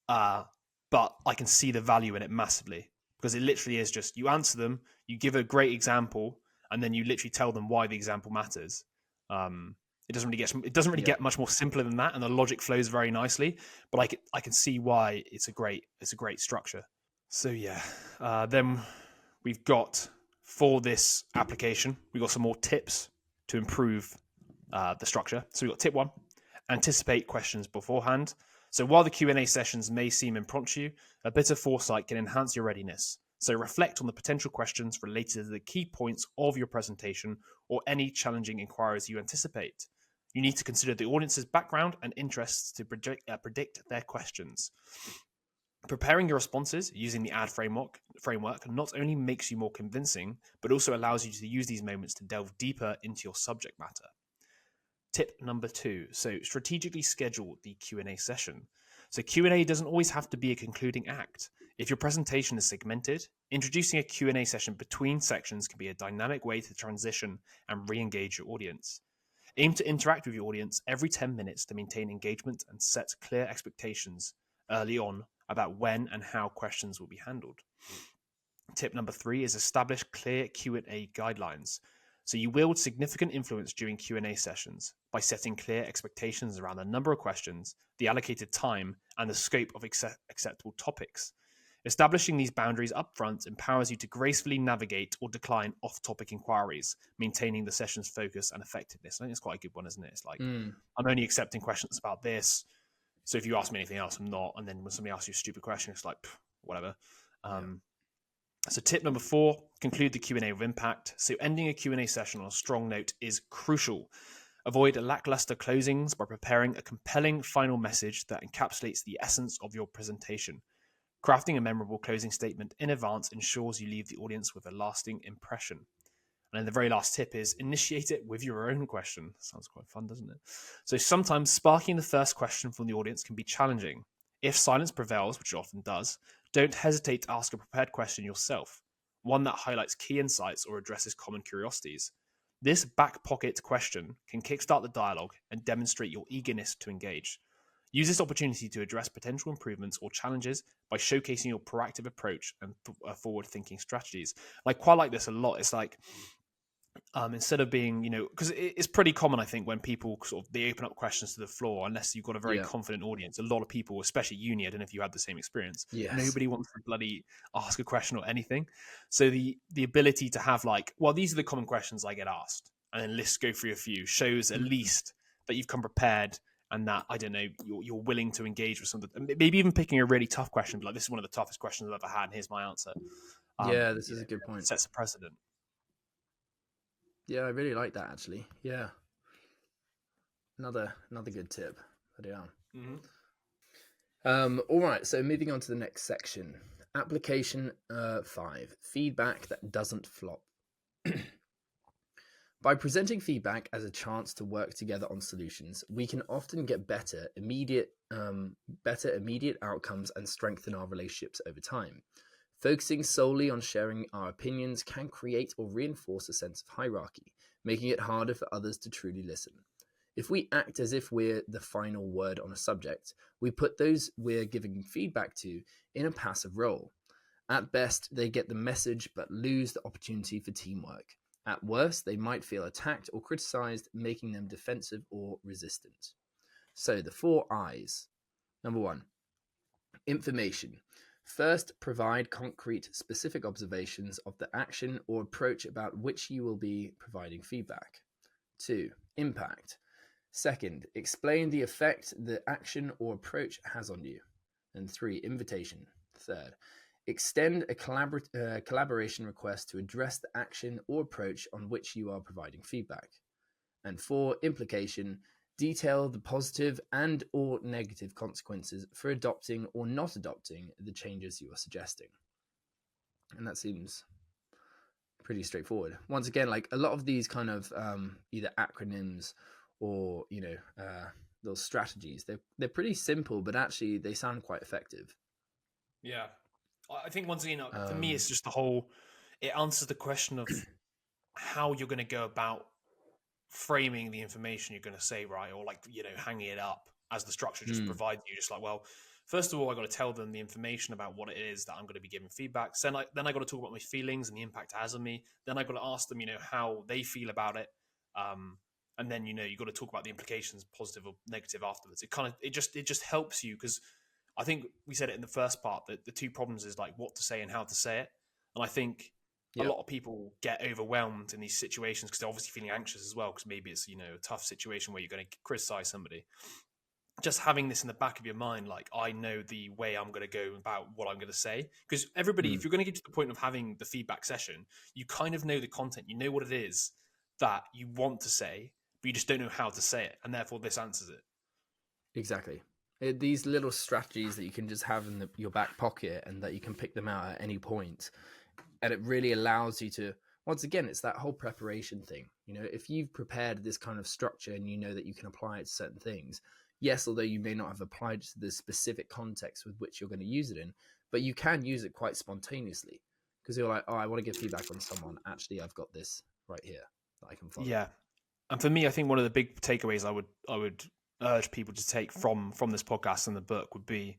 but I can see the value in it massively because it literally is just you answer them, you give a great example, and then you literally tell them why the example matters. It doesn't really get much more simpler than that, and the logic flows very nicely. But I can see why it's a great structure. So then we've got for this application, we've got some more tips to improve the structure. So we've got tip 1, anticipate questions beforehand. So while the Q&A sessions may seem impromptu, a bit of foresight can enhance your readiness. So reflect on the potential questions related to the key points of your presentation or any challenging inquiries you anticipate. You need to consider the audience's background and interests to predict their questions. Preparing your responses using the ad framework not only makes you more convincing, but also allows you to use these moments to delve deeper into your subject matter. Tip number 2. So strategically schedule the Q&A session. So Q&A doesn't always have to be a concluding act. If your presentation is segmented, introducing a Q&A session between sections can be a dynamic way to transition and re-engage your audience. Aim to interact with your audience every 10 minutes to maintain engagement and set clear expectations early on about when and how questions will be handled. Tip number 3 is establish clear Q&A guidelines. So you wield significant influence during Q&A sessions by setting clear expectations around the number of questions, the allocated time, and the scope of acceptable topics. Establishing these boundaries upfront empowers you to gracefully navigate or decline off-topic inquiries, maintaining the session's focus and effectiveness. I think it's quite a good one, isn't it? It's like, I'm only accepting questions about this, so if you ask me anything else, I'm not. And then when somebody asks you a stupid question, it's like, whatever. So tip number 4, conclude the Q&A with impact. So ending a Q&A session on a strong note is crucial. Avoid lackluster closings by preparing a compelling final message that encapsulates the essence of your presentation. Crafting a memorable closing statement in advance ensures you leave the audience with a lasting impression. And then the very last tip is initiate it with your own question. Sounds quite fun, doesn't it? So sometimes sparking the first question from the audience can be challenging. If silence prevails, which it often does, don't hesitate to ask a prepared question yourself, one that highlights key insights or addresses common curiosities. This back pocket question can kickstart the dialogue and demonstrate your eagerness to engage. Use this opportunity to address potential improvements or challenges by showcasing your proactive approach and forward-thinking strategies. I quite like this a lot. It's like, instead of being, because it's pretty common, I think, when people they open up questions to the floor, unless you've got a very confident audience. A lot of people, especially uni, I don't know if you had the same experience. Yes. Nobody wants to bloody ask a question or anything. So the ability to have these are the common questions I get asked, and then go through a few shows at least that you've come prepared. And that, I don't know, you're willing to engage with something. Maybe even picking a really tough question, but this is one of the toughest questions I've ever had, and here's my answer. This is a good point. Sets a precedent. Yeah, I really like that, actually. Yeah. Another good tip. All right, so moving on to the next section. Application 5, feedback that doesn't flop. By presenting feedback as a chance to work together on solutions, we can often get better immediate outcomes and strengthen our relationships over time. Focusing solely on sharing our opinions can create or reinforce a sense of hierarchy, making it harder for others to truly listen. If we act as if we're the final word on a subject, we put those we're giving feedback to in a passive role. At best, they get the message but lose the opportunity for teamwork. At worst, they might feel attacked or criticized, making them defensive or resistant. So the 4 I's. Number 1, information. First, provide concrete, specific observations of the action or approach about which you will be providing feedback. 2, impact. Second, explain the effect the action or approach has on you. And 3, invitation. Third, Extend a collaboration request to address the action or approach on which you are providing feedback. And 4, implication. Detail the positive and or negative consequences for adopting or not adopting the changes you are suggesting. And that seems pretty straightforward. Once again, like a lot of these kind of either acronyms or those strategies, they're pretty simple, but actually they sound quite effective. Yeah. I think once again, for me, it's just it answers the question of how you're going to go about framing the information you're going to say, right? Or like, hanging it up as the structure just provides you. Just like, well, first of all, I got to tell them the information about what it is that I'm going to be giving feedback. Then I got to talk about my feelings and the impact it has on me. Then I got to ask them, how they feel about it. And then, you got to talk about the implications, positive or negative afterwards. It just helps you, because I think we said it in the first part that the two problems is like what to say and how to say it. And I think a lot of people get overwhelmed in these situations because they're obviously feeling anxious as well, because maybe it's, a tough situation where you're going to criticize somebody. Just having this in the back of your mind, like, I know the way I'm going to go about what I'm going to say. Because everybody, if you're going to get to the point of having the feedback session, you kind of know the content, you know what it is that you want to say, but you just don't know how to say it. And therefore this answers it. Exactly. These little strategies that you can just have in your back pocket and that you can pick them out at any point. And it really allows you to, once again, it's that whole preparation thing. If you've prepared this kind of structure and you know that you can apply it to certain things, yes, although you may not have applied it to the specific context with which you're going to use it in, but you can use it quite spontaneously, because you're like, oh, I want to give feedback on someone. Actually, I've got this right here that I can follow. Yeah. And for me, I think one of the big takeaways I would urge people to take from this podcast and the book would be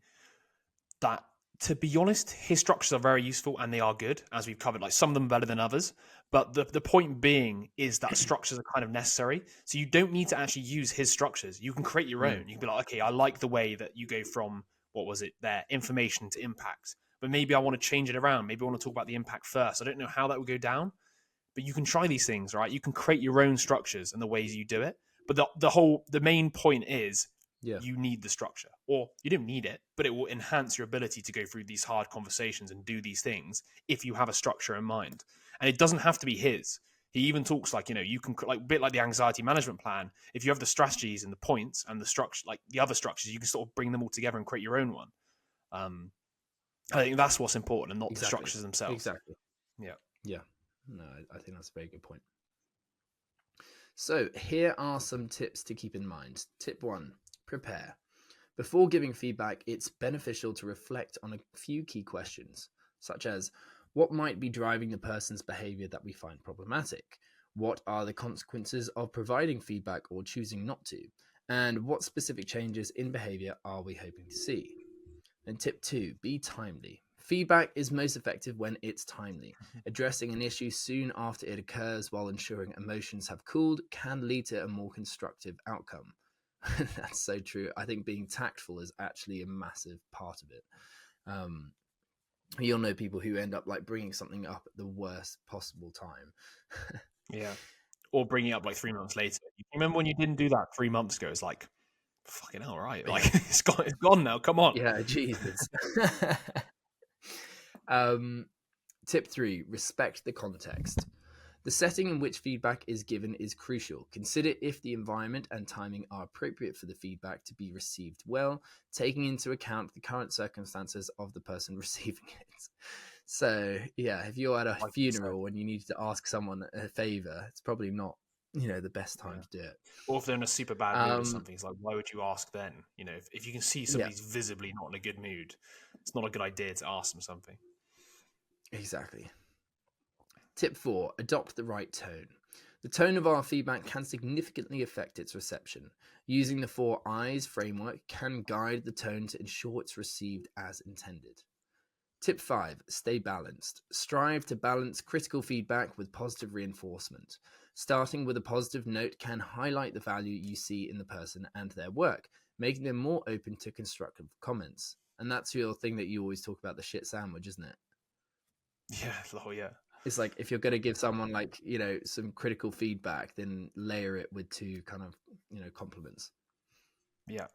that, to be honest, his structures are very useful and they are good, as we've covered. Like, some of them better than others, but the point being is that structures are kind of necessary. So you don't need to actually use his structures. You can create your own. You can be like, okay, I like the way that you go from, what was it there, information to impact, but maybe I want to change it around. Maybe I want to talk about the impact first. I don't know how that would go down, but you can try these things, right? You can create your own structures and the ways you do it. But the main point is, you need the structure, or you don't need it, but it will enhance your ability to go through these hard conversations and do these things if you have a structure in mind. And it doesn't have to be his. He even talks like, you can, like a bit like the anxiety management plan. If you have the strategies and the points and the structure, like the other structures, you can sort of bring them all together and create your own one. I think that's what's important, and not the structures themselves. Exactly. Yeah. Yeah. No, I think that's a very good point. So here are some tips to keep in mind. Tip 1, prepare. Before giving feedback, it's beneficial to reflect on a few key questions, such as, what might be driving the person's behavior that we find problematic? What are the consequences of providing feedback or choosing not to? And what specific changes in behavior are we hoping to see? And tip 2, be timely. Feedback is most effective when it's timely. Addressing an issue soon after it occurs while ensuring emotions have cooled can lead to a more constructive outcome. That's so true. I think being tactful is actually a massive part of it. You'll know people who end up like bringing something up at the worst possible time. Yeah. Or bringing it up like 3 months later. You remember when you didn't do that 3 months ago? It's like, fucking hell, right? Like, it's gone now. Come on. Yeah, Jesus. Tip 3, respect the context. The setting in which feedback is given is crucial. Consider if the environment and timing are appropriate for the feedback to be received well, taking into account the current circumstances of the person receiving it. So, yeah, if you're at a funeral and you need to ask someone a favor, it's probably not, the best time to do it. Or if they're in a super bad mood or something, it's like, why would you ask then? If you can see somebody's visibly not in a good mood, it's not a good idea to ask them something. Exactly. Tip 4, adopt the right tone. The tone of our feedback can significantly affect its reception. Using the 4 I's framework can guide the tone to ensure it's received as intended. Tip 5, stay balanced. Strive to balance critical feedback with positive reinforcement. Starting with a positive note can highlight the value you see in the person and their work, making them more open to constructive comments. And that's your thing that you always talk about, the shit sandwich, isn't it? Yeah. It's like, if you're going to give someone like, some critical feedback, then layer it with 2 kind of, compliments. Yeah.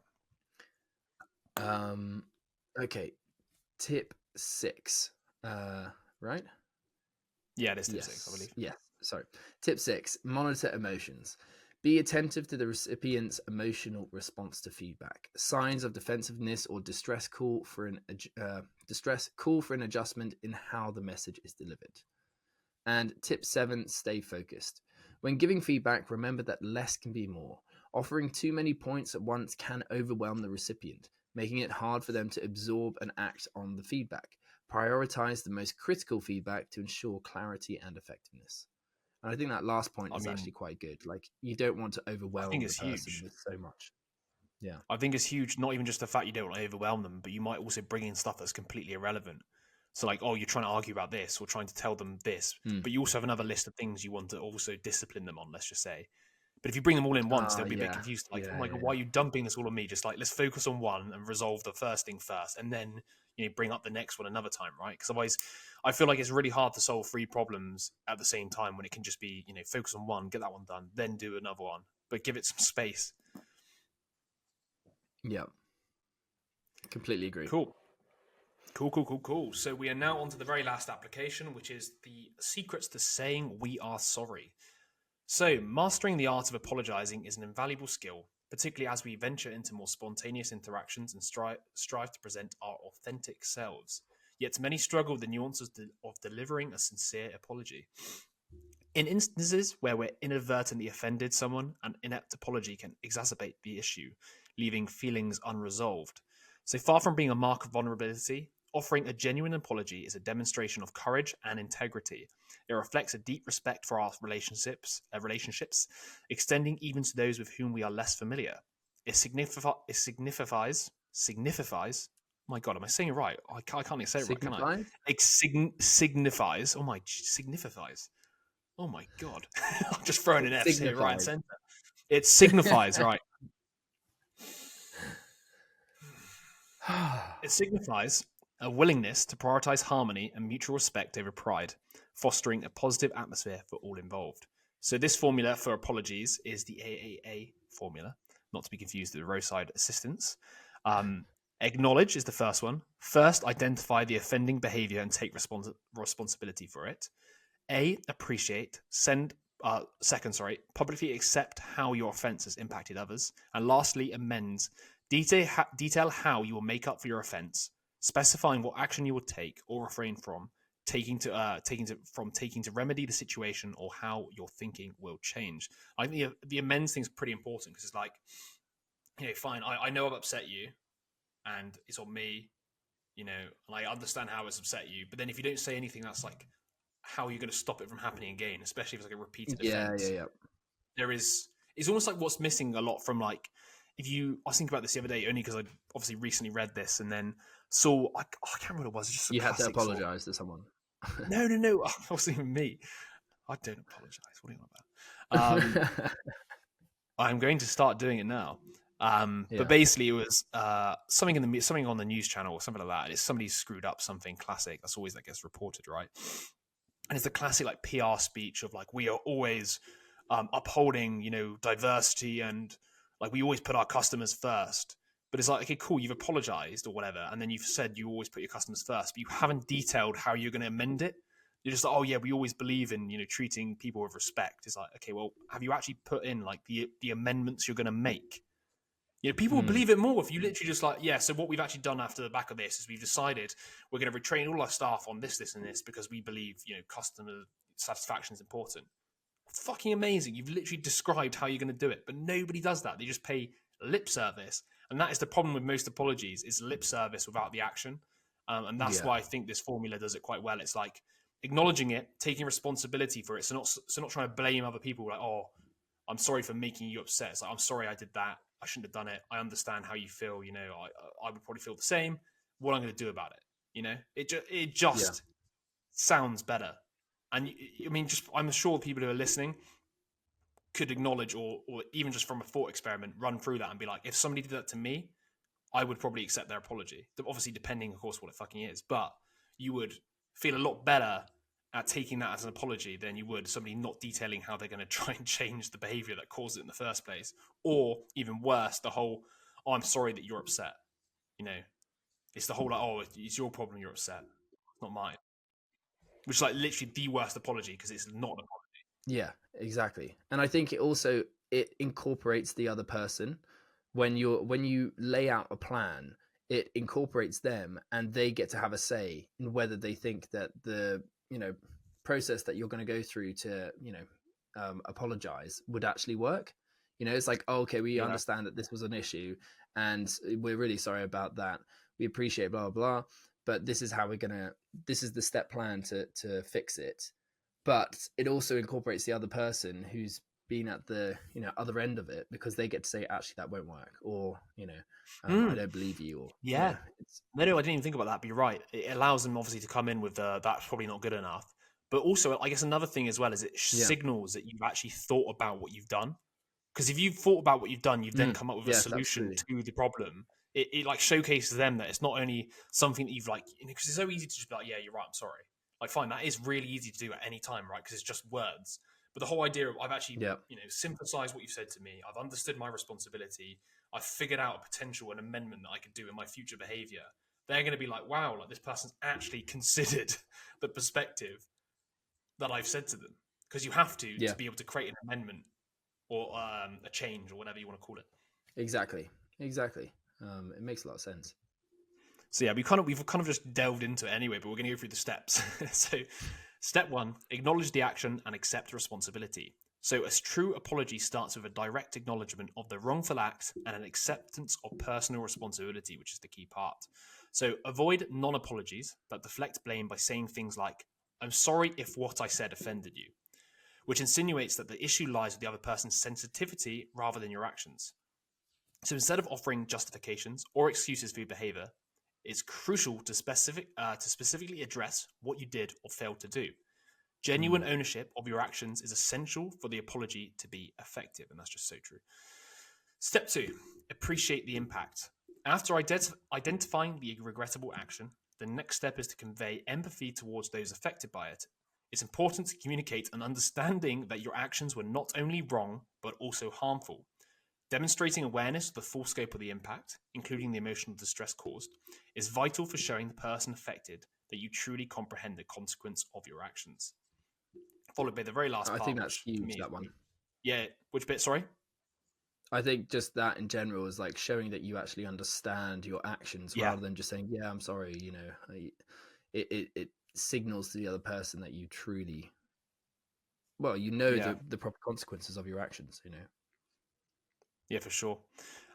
Okay. Tip 6, Right? Yeah, it is tip 6, I Yes. believe. Yes. Sorry. Tip 6: monitor emotions. Be attentive to the recipient's emotional response to feedback. Signs of defensiveness or distress call for an adjustment in how the message is delivered. And tip 7: stay focused. When giving feedback, remember that less can be more. Offering too many points at once can overwhelm the recipient, making it hard for them to absorb and act on the feedback. Prioritize the most critical feedback to ensure clarity and effectiveness. And I think that last point I is mean, actually quite good. Like, you don't want to I think overwhelm the it's person huge. with so much. Yeah. I think it's huge, not even just the fact you don't want to overwhelm them, but you might also bring in stuff that's completely irrelevant. So, like, oh, you're trying to argue about this or trying to tell them this, Hmm. but you also have another list of things you want to also discipline them on, let's just say. But if you bring them all in once, they'll be a bit Yeah. confused. Like, oh Yeah. my God, Yeah. why are you dumping this all on me? Just like, let's focus on one and resolve the first thing first. And then, bring up the next one another time, right? Because otherwise, I feel like it's really hard to solve 3 problems at the same time when it can just be, focus on one, get that one done, then do another one, but give it some space. Yeah. Completely agree. Cool. Cool, cool, cool, cool. So we are now on to the very last application, which is the secrets to saying we are sorry. So, mastering the art of apologizing is an invaluable skill, particularly as we venture into more spontaneous interactions and strive to present our authentic selves. Yet many struggle with the nuances of delivering a sincere apology. In instances where we're inadvertently offended someone, an inept apology can exacerbate the issue, leaving feelings unresolved. So far from being a mark of vulnerability, offering a genuine apology is a demonstration of courage and integrity. It reflects a deep respect for our relationships, extending even to those with whom we are less familiar. It signifies. My God, am I saying it right? I can't even say it right, can I? Signifies? It signifies. Oh my, signifies. Oh my God. I'm just throwing It an F's here, right and signifies. centre. It signifies, right? It signifies a willingness to prioritize harmony and mutual respect over pride, fostering a positive atmosphere for all involved. So, this formula for apologies is the AAA formula, not to be confused with the roadside assistance. Um, Acknowledge is the first one. First, identify the offending behavior and take responsibility for it. Appreciate. Second, publicly accept how your offense has impacted others. And lastly, amends. Detail how you will make up for your offense, specifying what action you will take or refrain from taking to remedy the situation or how your thinking will change. I think the amends thing is pretty important because it's like, fine, I know I've upset you and it's on me, and I understand how it's upset you. But then if you don't say anything, that's like, how are you going to stop it from happening again, especially if it's like a repeated Yeah, yeah, offense? yeah. It's almost like what's missing a lot from like, I was thinking about this the other day only because I obviously recently read this and then saw, I can't remember what it was, it's just a You had to classic sort of, apologize to someone. no, it wasn't even me. I don't apologize. What are you on about? I'm going to start doing it now. But Yeah. basically, it was something on the news channel or something like that. And it's somebody screwed up something classic. That's always that gets reported, right? And it's the classic like PR speech of like, we are always upholding, diversity, and like we always put our customers first. But it's like, okay, cool, you've apologized or whatever, and then you've said you always put your customers first, but you haven't detailed how you're going to amend it. You're just like, oh yeah, we always believe in treating people with respect. It's like, okay, well, have you actually put in like the amendments you're going to make? People will Mm, believe it more if you literally just like, yeah, so what we've actually done after the back of this is we've decided we're going to retrain all our staff on this, and this because we believe, customer satisfaction is important. Fucking amazing. You've literally described how you're going to do it, but nobody does that. They just pay lip service. And that is the problem with most apologies is lip service without the action. And that's yeah. why I think this formula does it quite well. It's like acknowledging it, taking responsibility for it. So not trying to blame other people like, oh, I'm sorry for making you upset. It's like, I'm sorry I did that. I shouldn't have done it. I understand how you feel. I would probably feel the same. What I'm going to do about it. It Yeah. just sounds better. And I mean, just I'm sure people who are listening could acknowledge, or even just from a thought experiment, run through that and be like, if somebody did that to me, I would probably accept their apology. Obviously, depending, of course, what it fucking is. But you would feel a lot better at taking that as an apology than you would somebody not detailing how they're going to try and change the behavior that caused it in the first place. Or even worse, the whole, oh, I'm sorry that you're upset. You know, it's the whole like, oh, it's your problem, you're upset, not mine. which is like literally the worst apology because it's not an apology. Yeah, exactly. And I think it incorporates the other person. When you lay out a plan, it incorporates them, and they get to have a say in whether they think that the process that you're going to go through to apologize would actually work. It's like, oh, okay, we Yeah. understand that this was an issue, and we're really sorry about that. We appreciate blah blah blah, but this is how this is the step plan to fix it. But it also incorporates the other person who's been at the other end of it, because they get to say, actually, that won't work, or I don't believe you, or Yeah. it's No, I didn't even think about that, but you're right. It allows them obviously to come in with that's probably not good enough. But also, I guess another thing as well is it yeah. signals that you've actually thought about what you've done. Because if you've thought about what you've done, you've then come up with a Yes, solution absolutely. to the problem. It like showcases them that it's not only something that you've like, because it's so easy to just be like, yeah, you're right, I'm sorry. Like, fine, that is really easy to do at any time, right? Because it's just words. But the whole idea of I've actually, Yeah, synthesized what you've said to me. I've understood my responsibility. I've figured out a potential and amendment that I could do in my future behavior. They're going to be like, wow, like this person's actually considered the perspective that I've said to them. Because you have to yeah, be able to create an amendment or a change or whatever you want to call it. exactly. It makes a lot of sense. So yeah, we've kind of just delved into it anyway, but we're going to go through the steps. So, step 1: acknowledge the action and accept responsibility. So, a true apology starts with a direct acknowledgement of the wrongful act and an acceptance of personal responsibility, which is the key part. So, avoid non-apologies that deflect blame by saying things like, "I'm sorry if what I said offended you," which insinuates that the issue lies with the other person's sensitivity rather than your actions. So instead of offering justifications or excuses for your behavior, it's crucial to specifically address what you did or failed to do. Genuine ownership of your actions is essential for the apology to be effective, and that's just so true. Step 2: appreciate the impact. After identifying the regrettable action, the next step is to convey empathy towards those affected by it. It's important to communicate an understanding that your actions were not only wrong, but also harmful. Demonstrating awareness of the full scope of the impact, including the emotional distress caused, is vital for showing the person affected that you truly comprehend the consequence of your actions. Followed by the very last I think part, that's which for huge, me is that one. yeah, which bit? Sorry. I think just that in general is like showing that you actually understand your actions, Yeah, rather than just saying, yeah, I'm sorry. It signals to the other person that you truly, well, yeah, the proper consequences of your actions. yeah, for sure.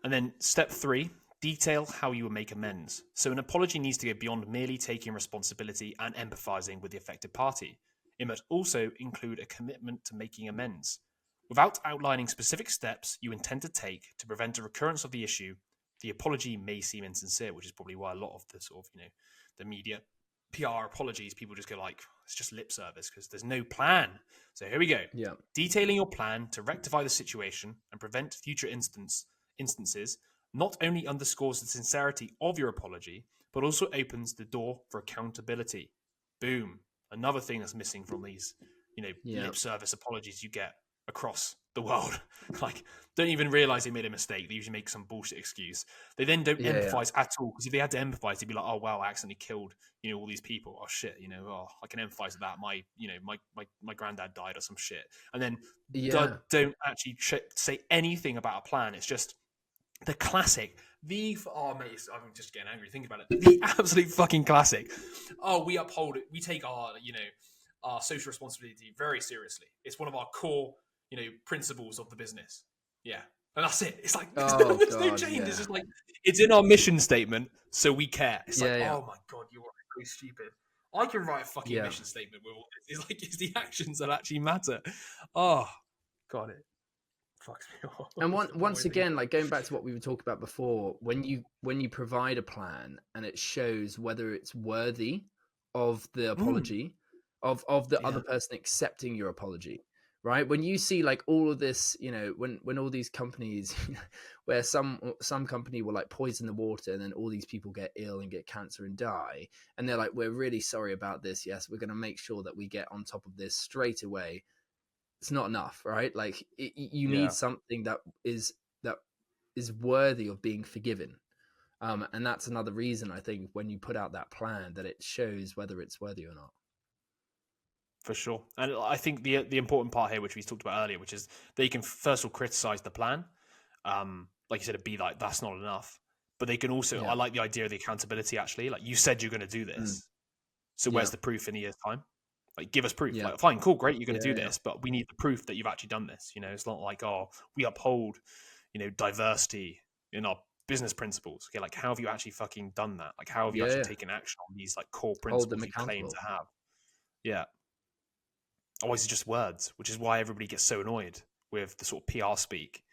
And then step 3: detail how you will make amends. So an apology needs to go beyond merely taking responsibility and empathizing with the affected party. It must also include a commitment to making amends. Without outlining specific steps you intend to take to prevent a recurrence of the issue, the apology may seem insincere, which is probably why a lot of the sort of, the media PR apologies, people just go like, it's just lip service because there's no plan. So here we go. Yeah, Detailing your plan to rectify the situation and prevent future instances not only underscores the sincerity of your apology, but also opens the door for accountability. Boom. Another thing that's missing from these, yeah, lip service apologies you get across the world. Like, don't even realize they made a mistake. They usually make some bullshit excuse. They then don't yeah, empathize at all. Because if they had to empathize, they'd be like, oh, wow, I accidentally killed, all these people. Oh, shit, oh, I can empathize with that. My granddad died or some shit. And then yeah, don't actually say anything about a plan. It's just the classic. Oh mate, I'm just getting angry thinking about it. The absolute fucking classic. Oh, we uphold it. We take our social responsibility very seriously. It's one of our core, principles of the business. Yeah, and that's it. It's like Oh there's no God, change. It's yeah, just like it's in our mission statement, so we care. It's like, yeah, yeah, oh my god, you are so stupid. I can write a fucking yeah. mission statement with all this. It's like it's the actions that actually matter. Oh, got it. Fucks me off And the more I once think. again, like going back to what we were talking about before, when you provide a plan and it shows whether it's worthy of the Mm, apology, of the other yeah. person accepting your apology, right? When you see like all of this, when all these companies, where some company will like poison the water, and then all these people get ill and get cancer and die, and they're like, we're really sorry about this. Yes, we're going to make sure that we get on top of this straight away. It's not enough, right? Like you need Yeah. something that is worthy of being forgiven. And that's another reason, I think, when you put out that plan, that it shows whether it's worthy or not. For sure. And I think the important part here, which we talked about earlier, which is they can first of all criticize the plan. Like you said, it'd be like, that's not enough. But they can also, Yeah. I like the idea of the accountability actually. Like, you said you're going to do Mm. this. So Yeah. where's the proof in a year's time? Like, give us proof. Yeah. Like, fine, cool, great, you're going to Yeah. do Yeah. this, but we need the proof that you've actually done this. It's not like, oh, we uphold, diversity in our business principles. Okay, like, how have you actually fucking done that? Like, how have you Yeah. actually Yeah. taken action on these like core Hold principles them you claim accountable. to have? Yeah. Always just words, which is why everybody gets so annoyed with the sort of PR speak.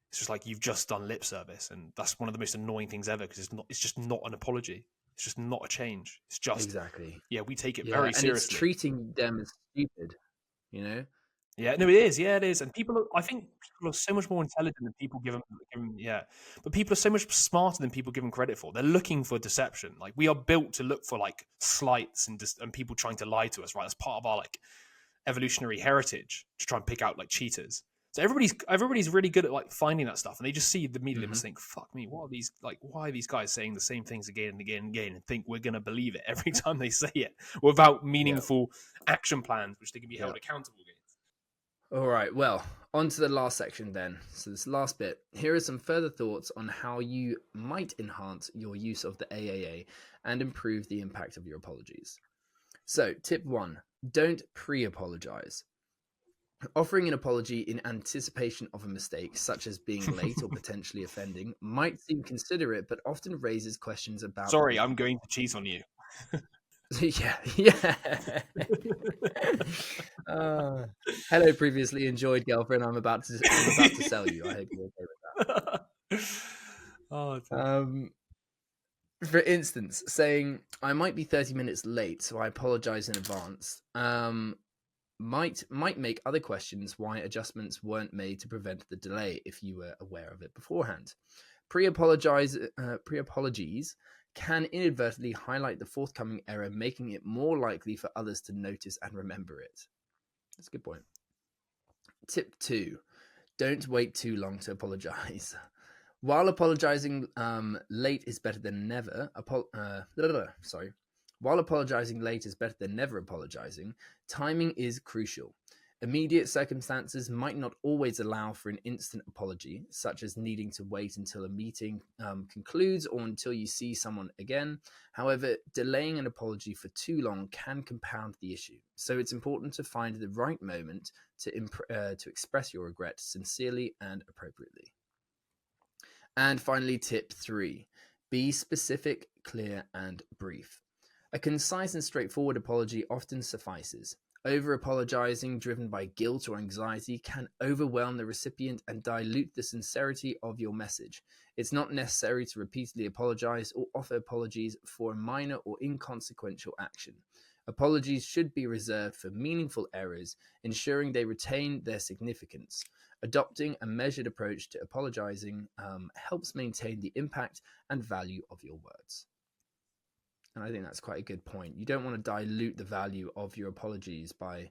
It's just like, you've just done lip service, and that's one of the most annoying things ever, because it's just not an apology. It's just not a change. It's just, Exactly. yeah, we take it Yeah, very and it's seriously. treating them as stupid. You know. Yeah, no, it is. Yeah, it is. And I think people are so much more intelligent than people give them. Yeah, but people are so much smarter than people give them credit for. They're looking for deception. Like, we are built to look for like slights and people trying to lie to us. Right, that's part of our like evolutionary heritage, to try and pick out like cheaters. So everybody's really good at like finding that stuff, and they just see the media and think, "Fuck me, what are these like? Why are these guys saying the same things again and again and again?" And think we're gonna believe it every time they say it, without Yeah. meaningful action plans, which they can be Yeah. held accountable against. All right, well, on to the last section then. So, this last bit, here are some further thoughts on how you might enhance your use of the AAA and improve the impact of your apologies. So, tip 1, don't pre apologize. Offering an apology in anticipation of a mistake, such as being late or potentially offending, might seem considerate, but often raises questions about. Sorry, I'm going to cheat on you. Yeah, yeah. Hello, previously enjoyed girlfriend. I'm about to sell you. I hope you're okay with Oh, that. For instance, saying I might be 30 minutes late, so I apologize in advance. Might make other questions why adjustments weren't made to prevent the delay if you were aware of it beforehand. Pre-apologies can inadvertently highlight the forthcoming error, making it more likely for others to notice and remember it. That's a good point. Tip 2, don't wait too long to apologize. While apologizing late is better than never, While apologizing late is better than never apologizing, timing is crucial. Immediate circumstances might not always allow for an instant apology, such as needing to wait until a meeting concludes or until you see someone again. However, delaying an apology for too long can compound the issue, so it's important to find the right moment to express your regret sincerely and appropriately. And finally, tip 3, be specific, clear, and brief. A concise and straightforward apology often suffices. Over apologizing, driven by guilt or anxiety, can overwhelm the recipient and dilute the sincerity of your message. It's not necessary to repeatedly apologize or offer apologies for a minor or inconsequential action. Apologies should be reserved for meaningful errors, ensuring they retain their significance. Adopting a measured approach to apologizing helps maintain the impact and value of your words. And I think that's quite a good point. You don't want to dilute the value of your apologies by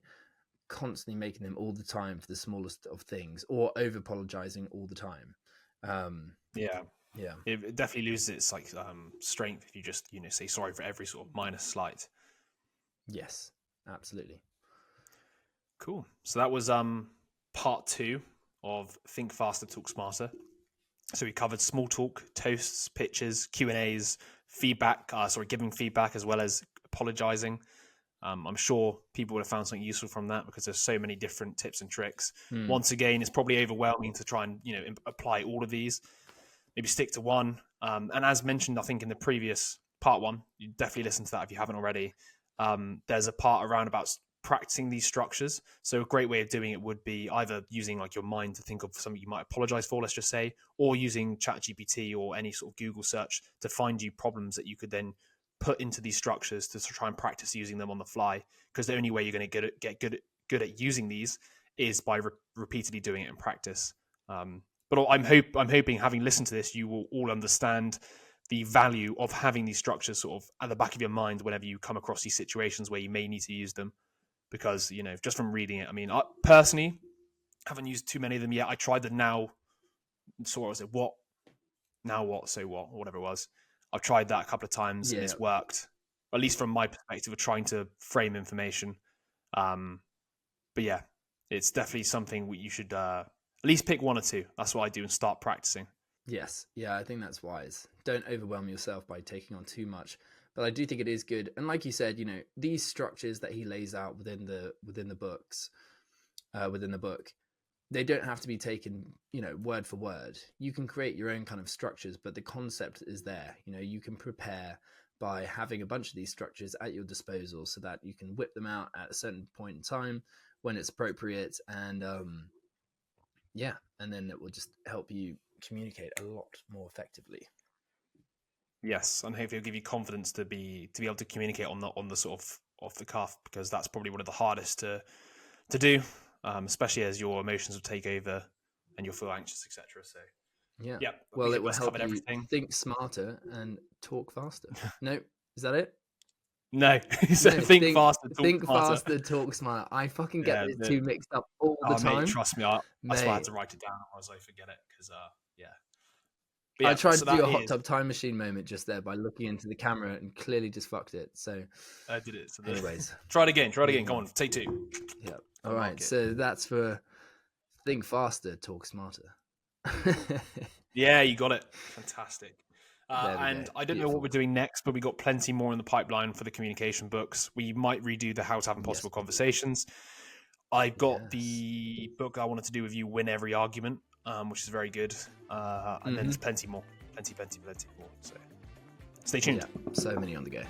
constantly making them all the time for the smallest of things, or over apologizing all the time. Yeah. Yeah. It definitely loses its like strength if you just say sorry for every sort of minor slight. Yes, absolutely. Cool. So that was part 2 of Think Faster, Talk Smarter. So we covered small talk, toasts, pitches, Q&As, feedback, giving feedback, as well as apologizing. I'm sure people would have found something useful from that, because there's so many different tips and tricks. Once again, it's probably overwhelming to try and apply all of these. Maybe stick to one. And as mentioned, I think in the previous part 1, you definitely listen to that if you haven't already. There's a part around about practicing these structures. So a great way of doing it would be either using like your mind to think of something you might apologize for, let's just say, or using ChatGPT or any sort of Google search to find you problems that you could then put into these structures to try and practice using them on the fly. Because the only way you're going to get good at using these is by repeatedly doing it in practice. But I'm hoping, having listened to this, you will all understand the value of having these structures sort of at the back of your mind whenever you come across these situations where you may need to use them. Because, just from reading it, I mean, I personally haven't used too many of them yet. I tried the now, so what was it? What? Now what? So what? Or whatever it was. I've tried that a couple of times and it's worked, at least from my perspective of trying to frame information. But yeah, it's definitely something you should at least pick one or two. That's what I do and start practicing. Yes, yeah, I think that's wise. Don't overwhelm yourself by taking on too much. But I do think it is good. And like you said, these structures that he lays out within the books, within the book, they don't have to be taken, word for word. You can create your own kind of structures, but the concept is there. You can prepare by having a bunch of these structures at your disposal so that you can whip them out at a certain point in time when it's appropriate. And and then it will just help you communicate a lot more effectively. Yes, and hopefully it'll give you confidence to be able to communicate on the sort of off the cuff, because that's probably one of the hardest to do, especially as your emotions will take over and you'll feel anxious, etc. So yeah, well, it will help you think smarter and talk faster. No, is that it? No, think faster, talk smarter. I fucking get those two mixed up all the time. Mate, trust me, that's why I had to write it down, otherwise I forget it. Because I tried to do a hot tub time machine moment just there by looking into the camera and clearly just fucked it. So I did it. So anyways, try it again. Come on, take two. Yeah. All right. So that's for think faster, talk smarter. Yeah, you got it. Fantastic. And I don't know what we're doing next, but we got plenty more in the pipeline for the communication books. We might redo the How to Have Impossible Conversations. I got the book I wanted to do with you, Win Every Argument, which is very good. And then there's plenty more. Plenty more. So stay tuned. Yeah, so many on the go.